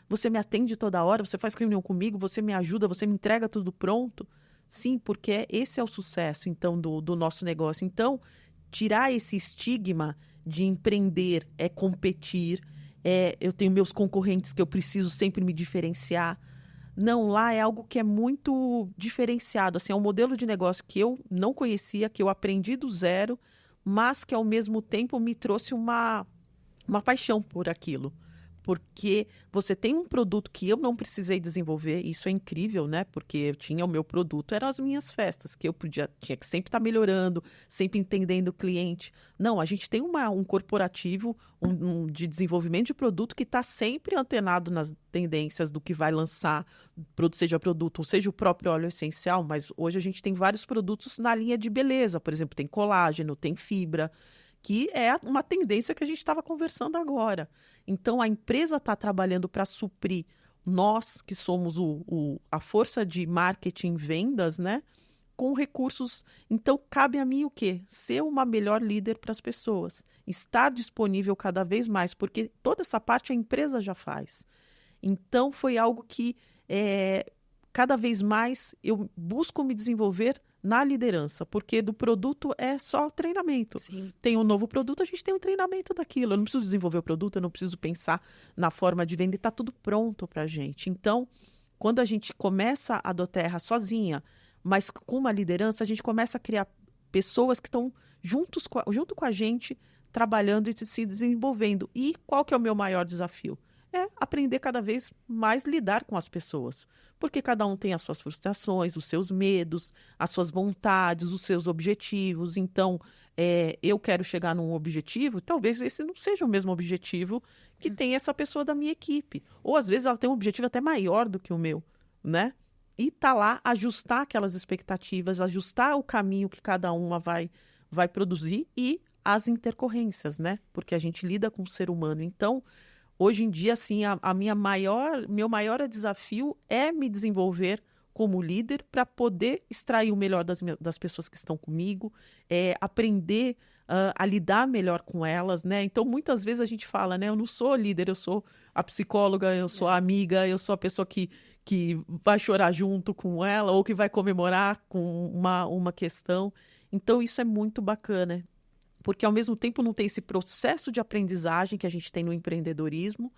você me atende toda hora, você faz reunião comigo, você me ajuda, você me entrega tudo pronto. Sim, porque esse é o sucesso, então, do nosso negócio. Então, tirar esse estigma de empreender é competir, eu tenho meus concorrentes que eu preciso sempre me diferenciar. Não, lá é algo que é muito diferenciado. Assim, é um modelo de negócio que eu não conhecia, que eu aprendi do zero, mas que, ao mesmo tempo, me trouxe uma paixão por aquilo. Porque você tem um produto que eu não precisei desenvolver, isso é incrível, né? Porque eu tinha o meu produto, eram as minhas festas, que eu tinha que sempre estar melhorando, sempre entendendo o cliente. Não, a gente tem um corporativo de desenvolvimento de produto que está sempre antenado nas tendências do que vai lançar, seja produto, ou seja o próprio óleo essencial, mas hoje a gente tem vários produtos na linha de beleza, por exemplo, tem colágeno, tem fibra, que é uma tendência que a gente estava conversando agora. Então, a empresa está trabalhando para suprir nós, que somos a força de marketing e vendas, né, com recursos. Então, cabe a mim o quê? Ser uma melhor líder para as pessoas. Estar disponível cada vez mais, porque toda essa parte a empresa já faz. Então, foi algo que cada vez mais eu busco me desenvolver na liderança, porque do produto é só treinamento. Sim. Tem um novo produto, a gente tem um treinamento daquilo. Eu não preciso desenvolver o produto, eu não preciso pensar na forma de vender, está tudo pronto para a gente. Então, quando a gente começa a doTERRA sozinha, mas com uma liderança, a gente começa a criar pessoas que estão junto com a gente, trabalhando e se desenvolvendo. E qual que é o meu maior desafio? É aprender cada vez mais lidar com as pessoas. Porque cada um tem as suas frustrações, os seus medos, as suas vontades, os seus objetivos. Então, eu quero chegar num objetivo, talvez esse não seja o mesmo objetivo que tem essa pessoa da minha equipe. Ou, às vezes, ela tem um objetivo até maior do que o meu, né? E tá lá, ajustar aquelas expectativas, ajustar o caminho que cada uma vai produzir e as intercorrências, né? Porque a gente lida com o ser humano. Então, hoje em dia, assim, meu maior desafio é me desenvolver como líder para poder extrair o melhor das pessoas que estão comigo, aprender a lidar melhor com elas, né? Então, muitas vezes a gente fala, né? Eu não sou líder, eu sou a psicóloga, eu sou a amiga, eu sou a pessoa que vai chorar junto com ela ou que vai comemorar com uma questão. Então, isso é muito bacana, porque ao mesmo tempo não tem esse processo de aprendizagem que a gente tem no empreendedorismo,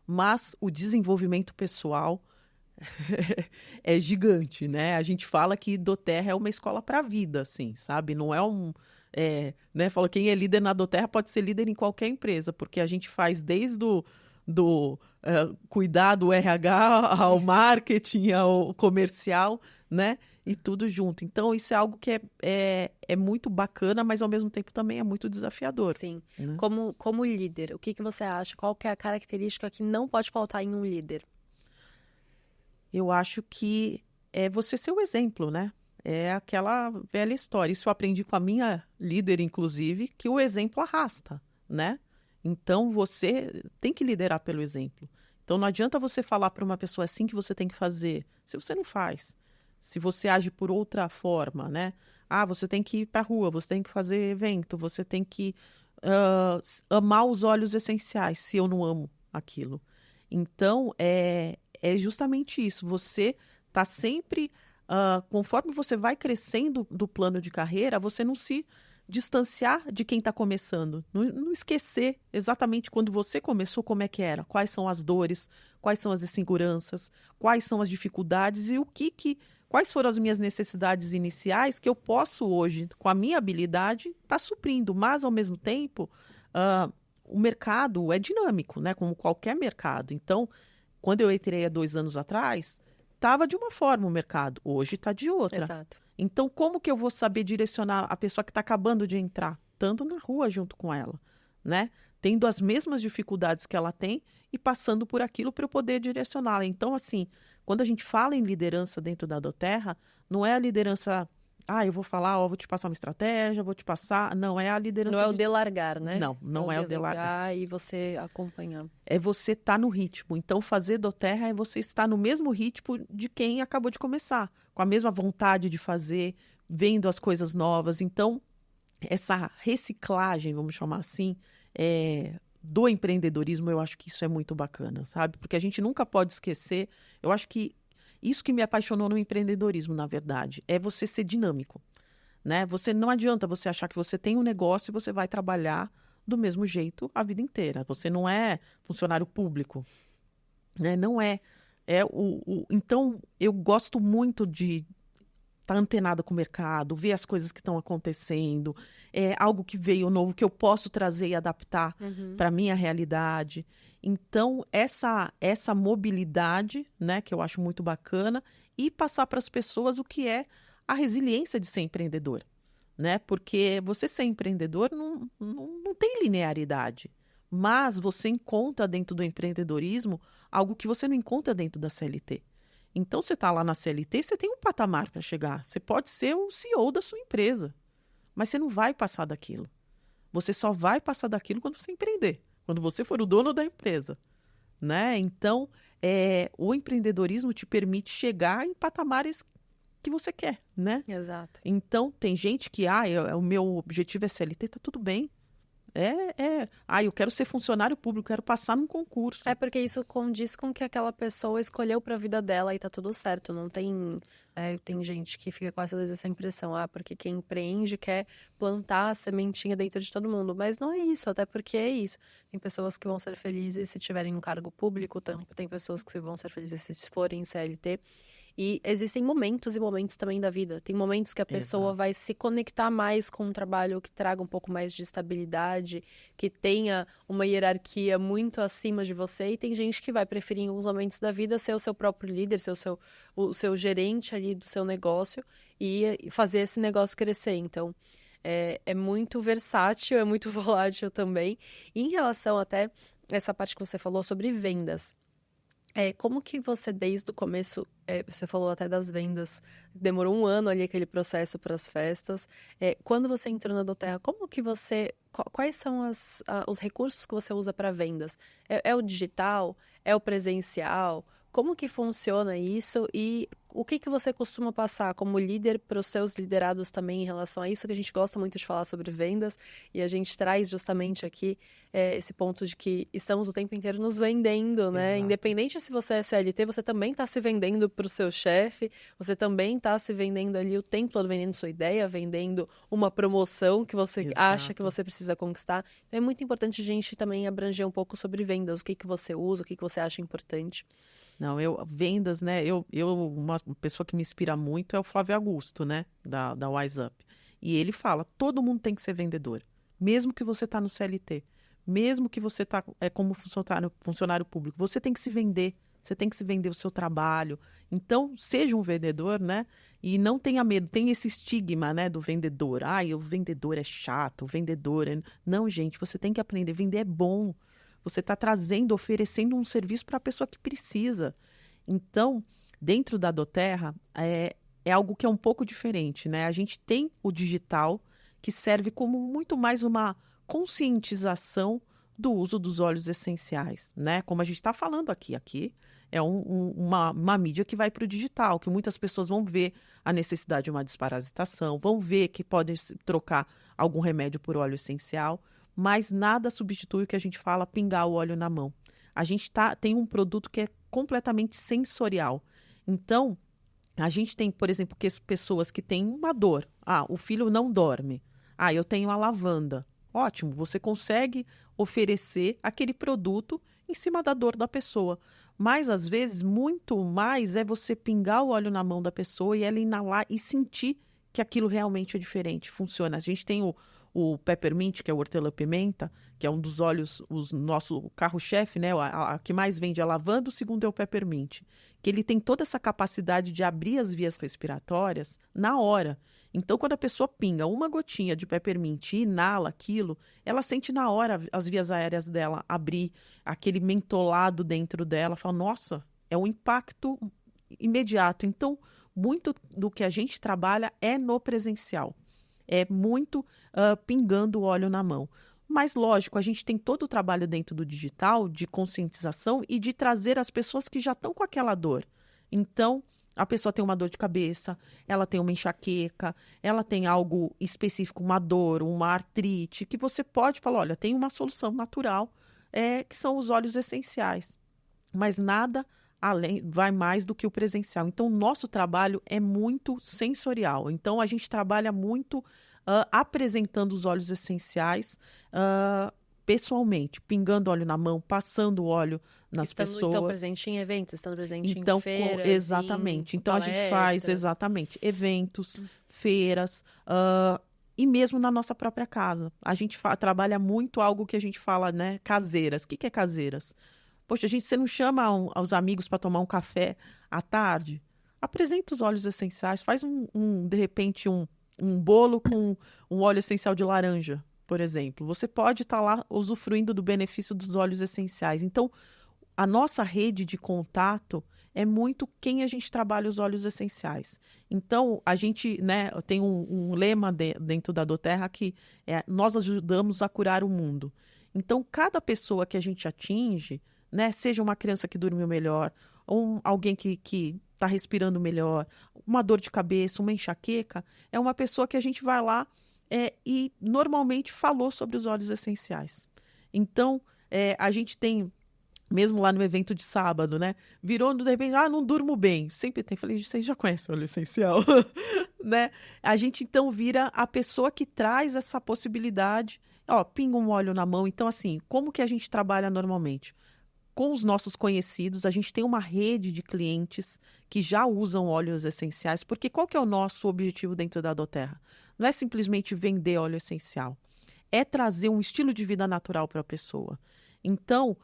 mas o desenvolvimento pessoal é gigante, né? A gente fala que doTERRA é uma escola para a vida, assim, sabe? Não é né? Fala, quem é líder na doTERRA pode ser líder em qualquer empresa, porque a gente faz desde cuidar do RH ao marketing, ao comercial, né? E tudo junto. Então, isso é algo que é muito bacana, mas ao mesmo tempo também é muito desafiador. Sim. Né? Como líder, o que você acha? Qual que é a característica que não pode faltar em um líder? Eu acho que é você ser o exemplo, né? É aquela velha história. Isso eu aprendi com a minha líder, inclusive, que o exemplo arrasta, né? Então, você tem que liderar pelo exemplo. Então, não adianta você falar para uma pessoa assim que você tem que fazer, se você não faz. Se você age por outra forma, né? Ah, você tem que ir para a rua, você tem que fazer evento, você tem que amar os óleos essenciais, se eu não amo aquilo. Então, é justamente isso. Você está sempre, conforme você vai crescendo do plano de carreira, você não se distanciar de quem está começando. Não esquecer exatamente quando você começou, como é que era, quais são as dores, quais são as inseguranças, quais são as dificuldades e quais foram as minhas necessidades iniciais que eu posso hoje, com a minha habilidade, estar suprindo. Mas, ao mesmo tempo, o mercado é dinâmico, né? Como qualquer mercado. Então, quando eu entrei há 2 anos atrás, estava de uma forma o mercado, hoje está de outra. Exato. Então, como que eu vou saber direcionar a pessoa que está acabando de entrar, estando na rua junto com ela, né? Tendo as mesmas dificuldades que ela tem e passando por aquilo para eu poder direcioná-la. Então, assim, quando a gente fala em liderança dentro da doTERRA, não é a liderança, eu vou falar, vou te passar uma estratégia, vou te passar. Não, é a liderança. Não é o delargar, né? Não é o delargar. E você acompanhar. É você estar no ritmo. Então, fazer doTERRA é você estar no mesmo ritmo de quem acabou de começar, com a mesma vontade de fazer, vendo as coisas novas. Então, essa reciclagem, vamos chamar assim, do empreendedorismo, eu acho que isso é muito bacana, sabe? Porque a gente nunca pode esquecer, eu acho que isso que me apaixonou no empreendedorismo, na verdade, é você ser dinâmico, né? Não adianta você achar que você tem um negócio e você vai trabalhar do mesmo jeito a vida inteira. Você não é funcionário público, né? Não é. Então, eu gosto muito de estar antenada com o mercado, ver as coisas que estão acontecendo, algo que veio novo, que eu posso trazer e adaptar para a minha realidade. Então, essa mobilidade, né, que eu acho muito bacana, e passar para as pessoas o que é a resiliência de ser empreendedor, né? Porque você ser empreendedor não tem linearidade, mas você encontra dentro do empreendedorismo algo que você não encontra dentro da CLT. Então, você está lá na CLT, você tem um patamar para chegar. Você pode ser o CEO da sua empresa, mas você não vai passar daquilo. Você só vai passar daquilo quando você empreender, quando você for o dono da empresa, né? Então, o empreendedorismo te permite chegar em patamares que você quer, né? Exato. Então, tem gente que, o meu objetivo é CLT, tá tudo bem. Eu quero ser funcionário público, quero passar num concurso. É porque isso condiz com que aquela pessoa escolheu pra vida dela e tá tudo certo. Não tem. Tem gente que fica com às vezes essa impressão, porque quem empreende quer plantar a sementinha dentro de todo mundo. Mas não é isso, até porque é isso. Tem pessoas que vão ser felizes se tiverem um cargo público, tem pessoas que vão ser felizes se forem CLT. E existem momentos e momentos também da vida. Tem momentos que a pessoa Exato. vai se conectar mais com um trabalho que traga um pouco mais de estabilidade, que tenha uma hierarquia muito acima de você. E tem gente que vai preferir, em alguns momentos da vida, ser o seu próprio líder, ser o seu gerente ali do seu negócio e fazer esse negócio crescer. Então, é muito versátil, é muito volátil também. E em relação até essa parte que você falou sobre vendas. Como que você, desde o começo, você falou até das vendas, demorou um ano ali aquele processo para as festas. Quando você entrou na doTERRA, como que quais são os recursos que você usa para vendas? É o digital? É o presencial? Como que funciona isso? E o que você costuma passar como líder para os seus liderados também em relação a isso? Que a gente gosta muito de falar sobre vendas e a gente traz justamente aqui esse ponto de que estamos o tempo inteiro nos vendendo, né? Exato. Independente se você é CLT, você também está se vendendo para o seu chefe, você também está se vendendo ali o tempo todo, vendendo sua ideia, vendendo uma promoção que você acha que Exato. você precisa conquistar. Então, é muito importante a gente também abranger um pouco sobre vendas, o que você usa, o que você acha importante. Não, vendas, né? Uma pessoa que me inspira muito é o Flávio Augusto, né? Da Wise Up. E ele fala: todo mundo tem que ser vendedor, mesmo que você está no CLT, mesmo que você está como funcionário público, você tem que se vender. Você tem que se vender o seu trabalho. Então, seja um vendedor, né? E não tenha medo. Tem esse estigma, né, do vendedor. O vendedor é chato, o vendedor é... Não, gente, você tem que aprender. Vender é bom. Você está oferecendo um serviço para a pessoa que precisa. Então, dentro da doTERRA, é algo que é um pouco diferente, né? A gente tem o digital, que serve como muito mais uma conscientização do uso dos óleos essenciais, né? Como a gente está falando aqui. Aqui é uma mídia que vai para o digital, que muitas pessoas vão ver a necessidade de uma desparasitação, vão ver que podem trocar algum remédio por óleo essencial, mas nada substitui o que a gente fala, pingar o óleo na mão. A gente tem um produto que é completamente sensorial. Então, a gente tem, por exemplo, pessoas que têm uma dor. O filho não dorme. Eu tenho a lavanda. Ótimo, você consegue oferecer aquele produto em cima da dor da pessoa. Mas, às vezes, muito mais é você pingar o óleo na mão da pessoa e ela inalar e sentir que aquilo realmente é diferente, funciona. A gente tem o peppermint, que é o hortelã-pimenta, que é um dos óleos, nosso carro-chefe, né? A que mais vende é a lavanda, o segundo é o peppermint, que ele tem toda essa capacidade de abrir as vias respiratórias na hora. Então, quando a pessoa pinga uma gotinha de peppermint e inala aquilo, ela sente na hora as vias aéreas dela abrir, aquele mentolado dentro dela, fala, nossa, é um impacto imediato. Então, muito do que a gente trabalha é no presencial. É muito pingando o óleo na mão. Mas, lógico, a gente tem todo o trabalho dentro do digital de conscientização e de trazer as pessoas que já estão com aquela dor. Então, a pessoa tem uma dor de cabeça, ela tem uma enxaqueca, ela tem algo específico, uma dor, uma artrite, que você pode falar, olha, tem uma solução natural, que são os óleos essenciais. Mas nada vai mais do que o presencial. Então, o nosso trabalho é muito sensorial. Então, a gente trabalha muito apresentando os óleos essenciais pessoalmente, pingando óleo na mão, passando óleo nas pessoas. Então, presente em eventos, estando presente em feiras. Exatamente. Então, a gente faz eventos, feiras, e mesmo na nossa própria casa. A gente trabalha muito algo que a gente fala, né, caseiras. O que é caseiras? Poxa, você não chama os amigos para tomar um café à tarde? Apresenta os óleos essenciais, faz de repente, um bolo com um óleo essencial de laranja, por exemplo. Você pode estar lá usufruindo do benefício dos óleos essenciais. Então, a nossa rede de contato é muito quem a gente trabalha os óleos essenciais. Então, a gente, né, tem um lema dentro da doTERRA que nós ajudamos a curar o mundo. Então, cada pessoa que a gente atinge, né, seja uma criança que dormiu melhor, ou alguém que está respirando melhor, uma dor de cabeça, uma enxaqueca, é uma pessoa que a gente vai lá e normalmente falou sobre os óleos essenciais. Então, a gente tem, mesmo lá no evento de sábado, né? Virou, de repente, não durmo bem. Sempre tem. Falei, vocês já conhecem óleo essencial, né? A gente, então, vira a pessoa que traz essa possibilidade. Pinga um óleo na mão. Então, assim, como que a gente trabalha normalmente? Com os nossos conhecidos, a gente tem uma rede de clientes que já usam óleos essenciais, porque qual que é o nosso objetivo dentro da doTERRA? Não é simplesmente vender óleo essencial, é trazer um estilo de vida natural para a pessoa. Então,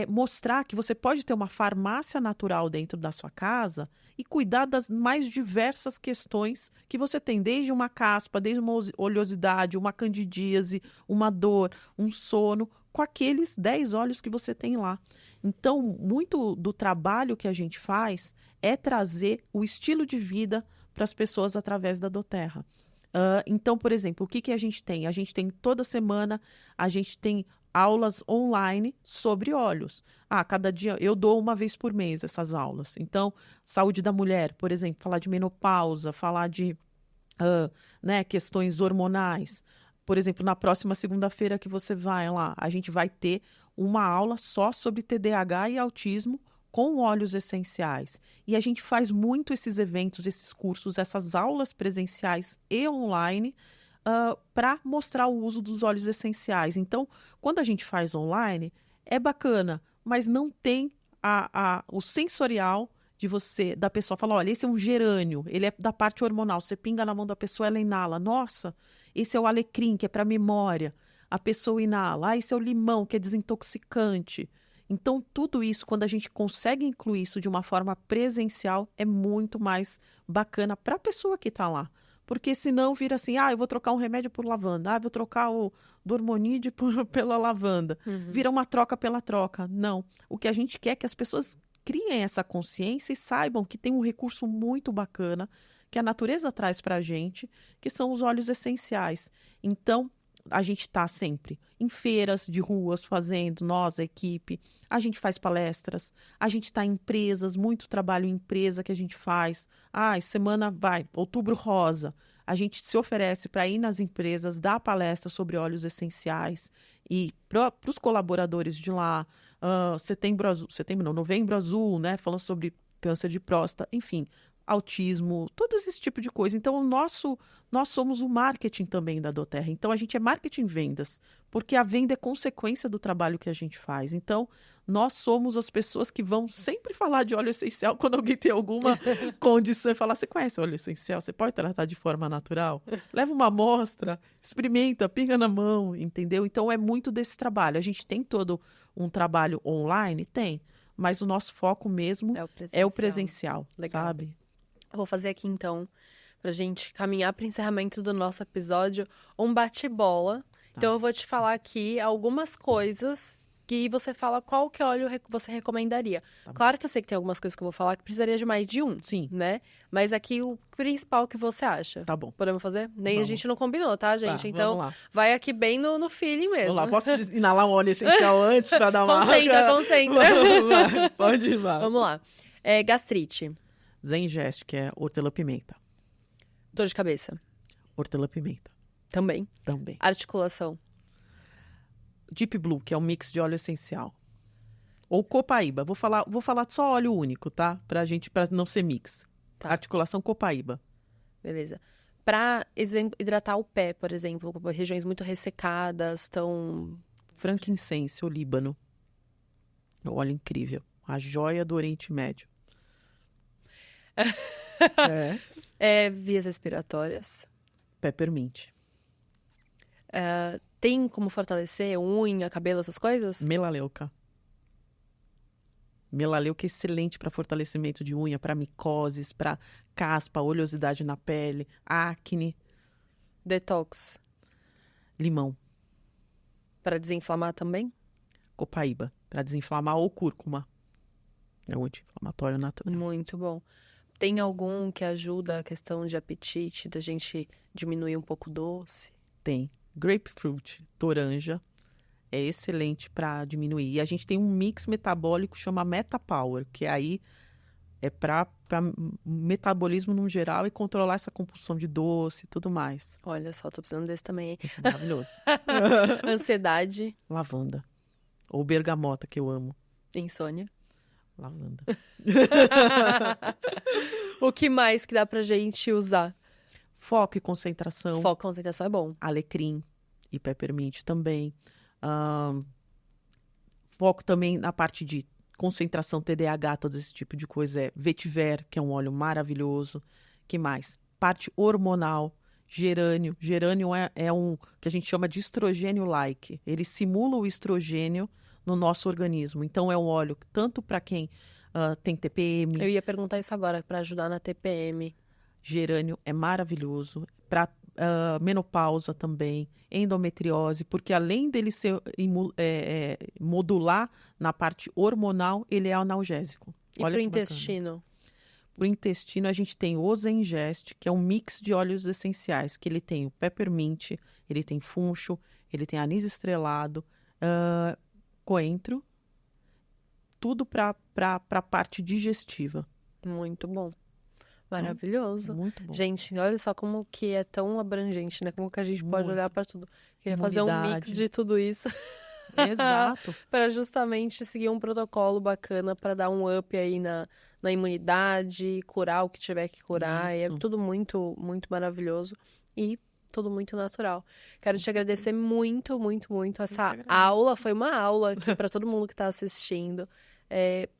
mostrar que você pode ter uma farmácia natural dentro da sua casa e cuidar das mais diversas questões que você tem, desde uma caspa, desde uma oleosidade, uma candidíase, uma dor, um sono, com aqueles 10 óleos que você tem lá. Então, muito do trabalho que a gente faz é trazer o estilo de vida para as pessoas através da doTERRA. Então, por exemplo, o que a gente tem? A gente tem toda semana, a gente tem aulas online sobre óleos. Cada dia eu dou uma vez por mês essas aulas. Então, saúde da mulher, por exemplo, falar de menopausa, falar de questões hormonais. Por exemplo, na próxima segunda-feira que você vai lá, a gente vai ter uma aula só sobre TDAH e autismo com óleos essenciais. E a gente faz muito esses eventos, esses cursos, essas aulas presenciais e online para mostrar o uso dos óleos essenciais. Então, quando a gente faz online, é bacana, mas não tem o sensorial da pessoa falar, olha, esse é um gerânio, ele é da parte hormonal, você pinga na mão da pessoa, ela inala, nossa, esse é o alecrim, que é para memória, a pessoa inala, esse é o limão, que é desintoxicante. Então, tudo isso, quando a gente consegue incluir isso de uma forma presencial, é muito mais bacana para a pessoa que está lá. Porque senão vira assim, eu vou trocar um remédio por lavanda, vou trocar o Dormonide pela lavanda. Vira uma troca pela troca. Não. O que a gente quer é que as pessoas criem essa consciência e saibam que tem um recurso muito bacana que a natureza traz para a gente, que são os óleos essenciais. Então, a gente está sempre em feiras de ruas fazendo, nós, a equipe, a gente faz palestras, a gente está em empresas, muito trabalho em empresa que a gente faz. Semana Outubro Rosa, a gente se oferece para ir nas empresas, dar palestra sobre óleos essenciais e para os colaboradores de lá, Novembro Azul, né, falando sobre câncer de próstata, enfim, autismo, todo esse tipo de coisa. Então, nós somos o marketing também da doTERRA. Então, a gente é marketing vendas, porque a venda é consequência do trabalho que a gente faz. Então, nós somos as pessoas que vão sempre falar de óleo essencial quando alguém tem alguma condição e falar, você conhece óleo essencial? Você pode tratar de forma natural? Leva uma amostra, experimenta, pinga na mão, entendeu? Então, é muito desse trabalho. A gente tem todo um trabalho online? Tem. Mas o nosso foco mesmo é o presencial, Legal. Sabe? Eu vou fazer aqui, então, pra gente caminhar para o encerramento do nosso episódio, um bate-bola. Tá. Então, eu vou te falar aqui algumas coisas que você fala qual que óleo você recomendaria. Tá. Claro que eu sei que tem algumas coisas que eu vou falar que precisaria de mais de um. Sim. Né? Mas aqui o principal que você acha. Tá bom. Podemos fazer? Nem vamos. A gente não combinou, tá, gente? Tá, então, vai aqui bem no feeling mesmo. Vamos lá, posso inalar um óleo essencial antes pra dar uma... Concentra. Vai, pode ir lá. Vamos lá. Gastrite. Zengest, que é hortelã-pimenta. Dor de cabeça. Hortelã-pimenta. Também. Articulação. Deep Blue, que é um mix de óleo essencial. Ou copaíba. Vou falar só óleo único, tá? Pra não ser mix. Tá. Articulação copaíba. Beleza. Pra hidratar o pé, por exemplo, regiões muito ressecadas, frankincense, o Líbano. Um óleo incrível. A joia do Oriente Médio. Vias respiratórias. Peppermint. Tem como fortalecer unha, cabelo, essas coisas? Melaleuca. Melaleuca é excelente para fortalecimento de unha, para micoses, para caspa, oleosidade na pele, acne. Detox. Limão. Para desinflamar também? Copaíba, para desinflamar, ou cúrcuma. É um anti-inflamatório natural. Muito bom. Tem algum que ajuda a questão de apetite, da gente diminuir um pouco o doce? Tem. Grapefruit, toranja, é excelente para diminuir. E a gente tem um mix metabólico que chama Metapower, que aí é para para metabolismo no geral e controlar essa compulsão de doce e tudo mais. Olha só, tô precisando desse também, hein? Isso é maravilhoso. Ansiedade, Lavanda. Ou bergamota, que eu amo. insônia. Lavanda. O que mais que dá pra gente usar? Foco e concentração. Foco, concentração é bom. Alecrim e peppermint também. Foco também na parte de concentração, TDAH, todo esse tipo de coisa. É vetiver, que é um óleo maravilhoso. Que mais? Parte hormonal. Gerânio. Gerânio é um que a gente chama de estrogênio-like. Ele simula o estrogênio no nosso organismo. Então, é um óleo tanto para quem tem TPM. Eu ia perguntar isso agora, pra ajudar na TPM. Gerânio é maravilhoso. Para menopausa também, endometriose, porque além dele ser modular na parte hormonal, ele é analgésico. E Olha pro que bacana. intestino? Para o intestino, a gente tem o Zengest, que é um mix de óleos essenciais, que ele tem o peppermint, ele tem funcho, ele tem anis estrelado, coentro, tudo para a parte digestiva. Muito bom. Maravilhoso. Muito bom. Gente, olha só como que é tão abrangente, né? Como que a gente pode olhar para tudo. Queria fazer um mix Imunidade. de tudo isso Exato. para justamente seguir um protocolo bacana para dar um up aí na imunidade, curar o que tiver que curar. É Isso. tudo muito, muito maravilhoso e tudo muito natural. Quero te agradecer muito, muito, muito. Essa agradeço. aula foi uma aula aqui para todo mundo que está assistindo.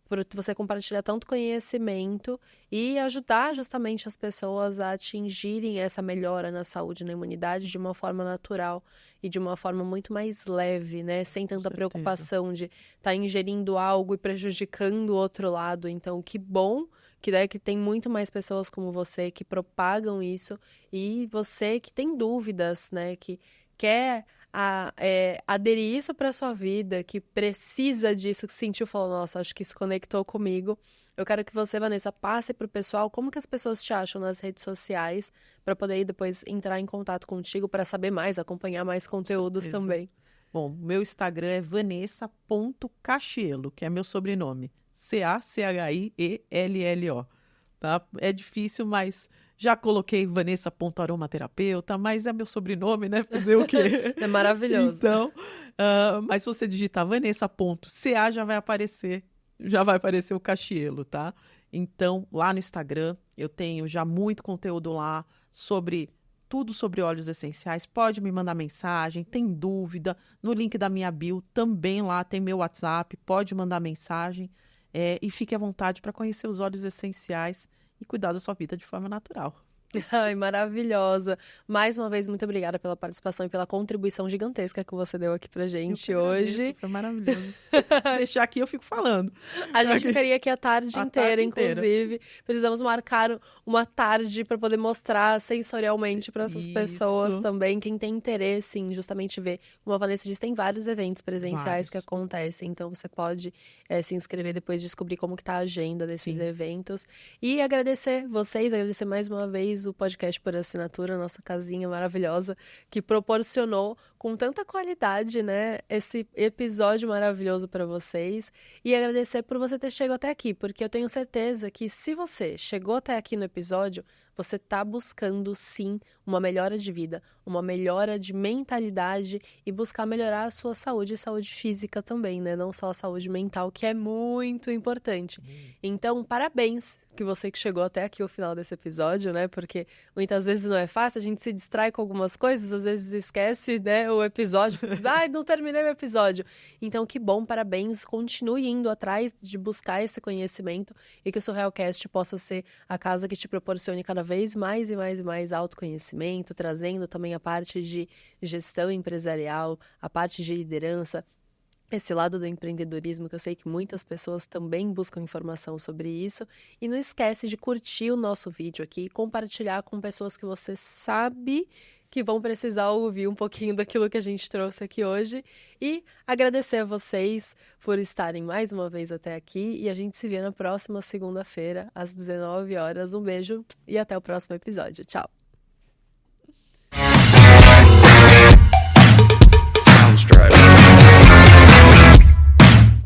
Por você compartilhar tanto conhecimento e ajudar justamente as pessoas a atingirem essa melhora na saúde e na imunidade de uma forma natural e de uma forma muito mais leve, né? Sem tanta certeza. preocupação de estar ingerindo algo e prejudicando o outro lado. Então, que bom que tem muito mais pessoas como você que propagam isso e você que tem dúvidas, né? Que quer aderir isso para sua vida, que precisa disso, que sentiu, falou, nossa, acho que isso conectou comigo. Eu quero que você, Vanessa, passe para o pessoal como que as pessoas te acham nas redes sociais, para poder aí depois entrar em contato contigo, para saber mais, acompanhar mais conteúdos certeza. também. Bom, meu Instagram é vanessa.cachiello, que é meu sobrenome. CACHIELLO. Tá? É difícil, mas já coloquei Vanessa.aromaterapeuta, mas é meu sobrenome, né? Fazer o quê? É maravilhoso. Então, mas se você digitar vanessa.ca, já vai aparecer o Cachiello, tá? Então, lá no Instagram, eu tenho já muito conteúdo lá tudo sobre óleos essenciais. Pode me mandar mensagem, tem dúvida. No link da minha bio, também lá tem meu WhatsApp, pode mandar mensagem. E fique à vontade para conhecer os óleos essenciais e cuidar da sua vida de forma natural. Ai, maravilhosa. Mais uma vez, muito obrigada pela participação e pela contribuição gigantesca que você deu aqui pra gente Eu que agradeço, hoje. foi maravilhoso. Se deixar aqui, eu fico falando. A gente ficaria aqui a tarde inteira, tarde inteira. inclusive. Precisamos marcar uma tarde para poder mostrar sensorialmente para essas pessoas Isso. também. Quem tem interesse em justamente ver, como a Vanessa disse, tem vários eventos presenciais que Vários. acontecem. Então, você pode se inscrever depois, descobrir como que tá a agenda desses Sim. eventos. E agradecer mais uma vez o podcast por assinatura, nossa casinha maravilhosa, que proporcionou com tanta qualidade, né, esse episódio maravilhoso para vocês. E agradecer por você ter chegado até aqui, porque eu tenho certeza que se você chegou até aqui no episódio, você está buscando, sim, uma melhora de vida, uma melhora de mentalidade e buscar melhorar a sua saúde e saúde física também, né? Não só a saúde mental, que é muito importante. Então, parabéns que você que chegou até aqui o final desse episódio, né? Porque muitas vezes não é fácil, a gente se distrai com algumas coisas, às vezes esquece, né, o episódio. Ai, não terminei o episódio. Então, que bom, parabéns. Continue indo atrás de buscar esse conhecimento e que o Surrealcast possa ser a casa que te proporcione cada vez mais e mais e mais autoconhecimento, trazendo também a parte de gestão empresarial, a parte de liderança, esse lado do empreendedorismo, que eu sei que muitas pessoas também buscam informação sobre isso. E não esquece de curtir o nosso vídeo aqui e compartilhar com pessoas que você sabe que vão precisar ouvir um pouquinho daquilo que a gente trouxe aqui hoje. E agradecer a vocês por estarem mais uma vez até aqui. E a gente se vê na próxima segunda-feira, às 19 horas. Um beijo e até o próximo episódio. Tchau!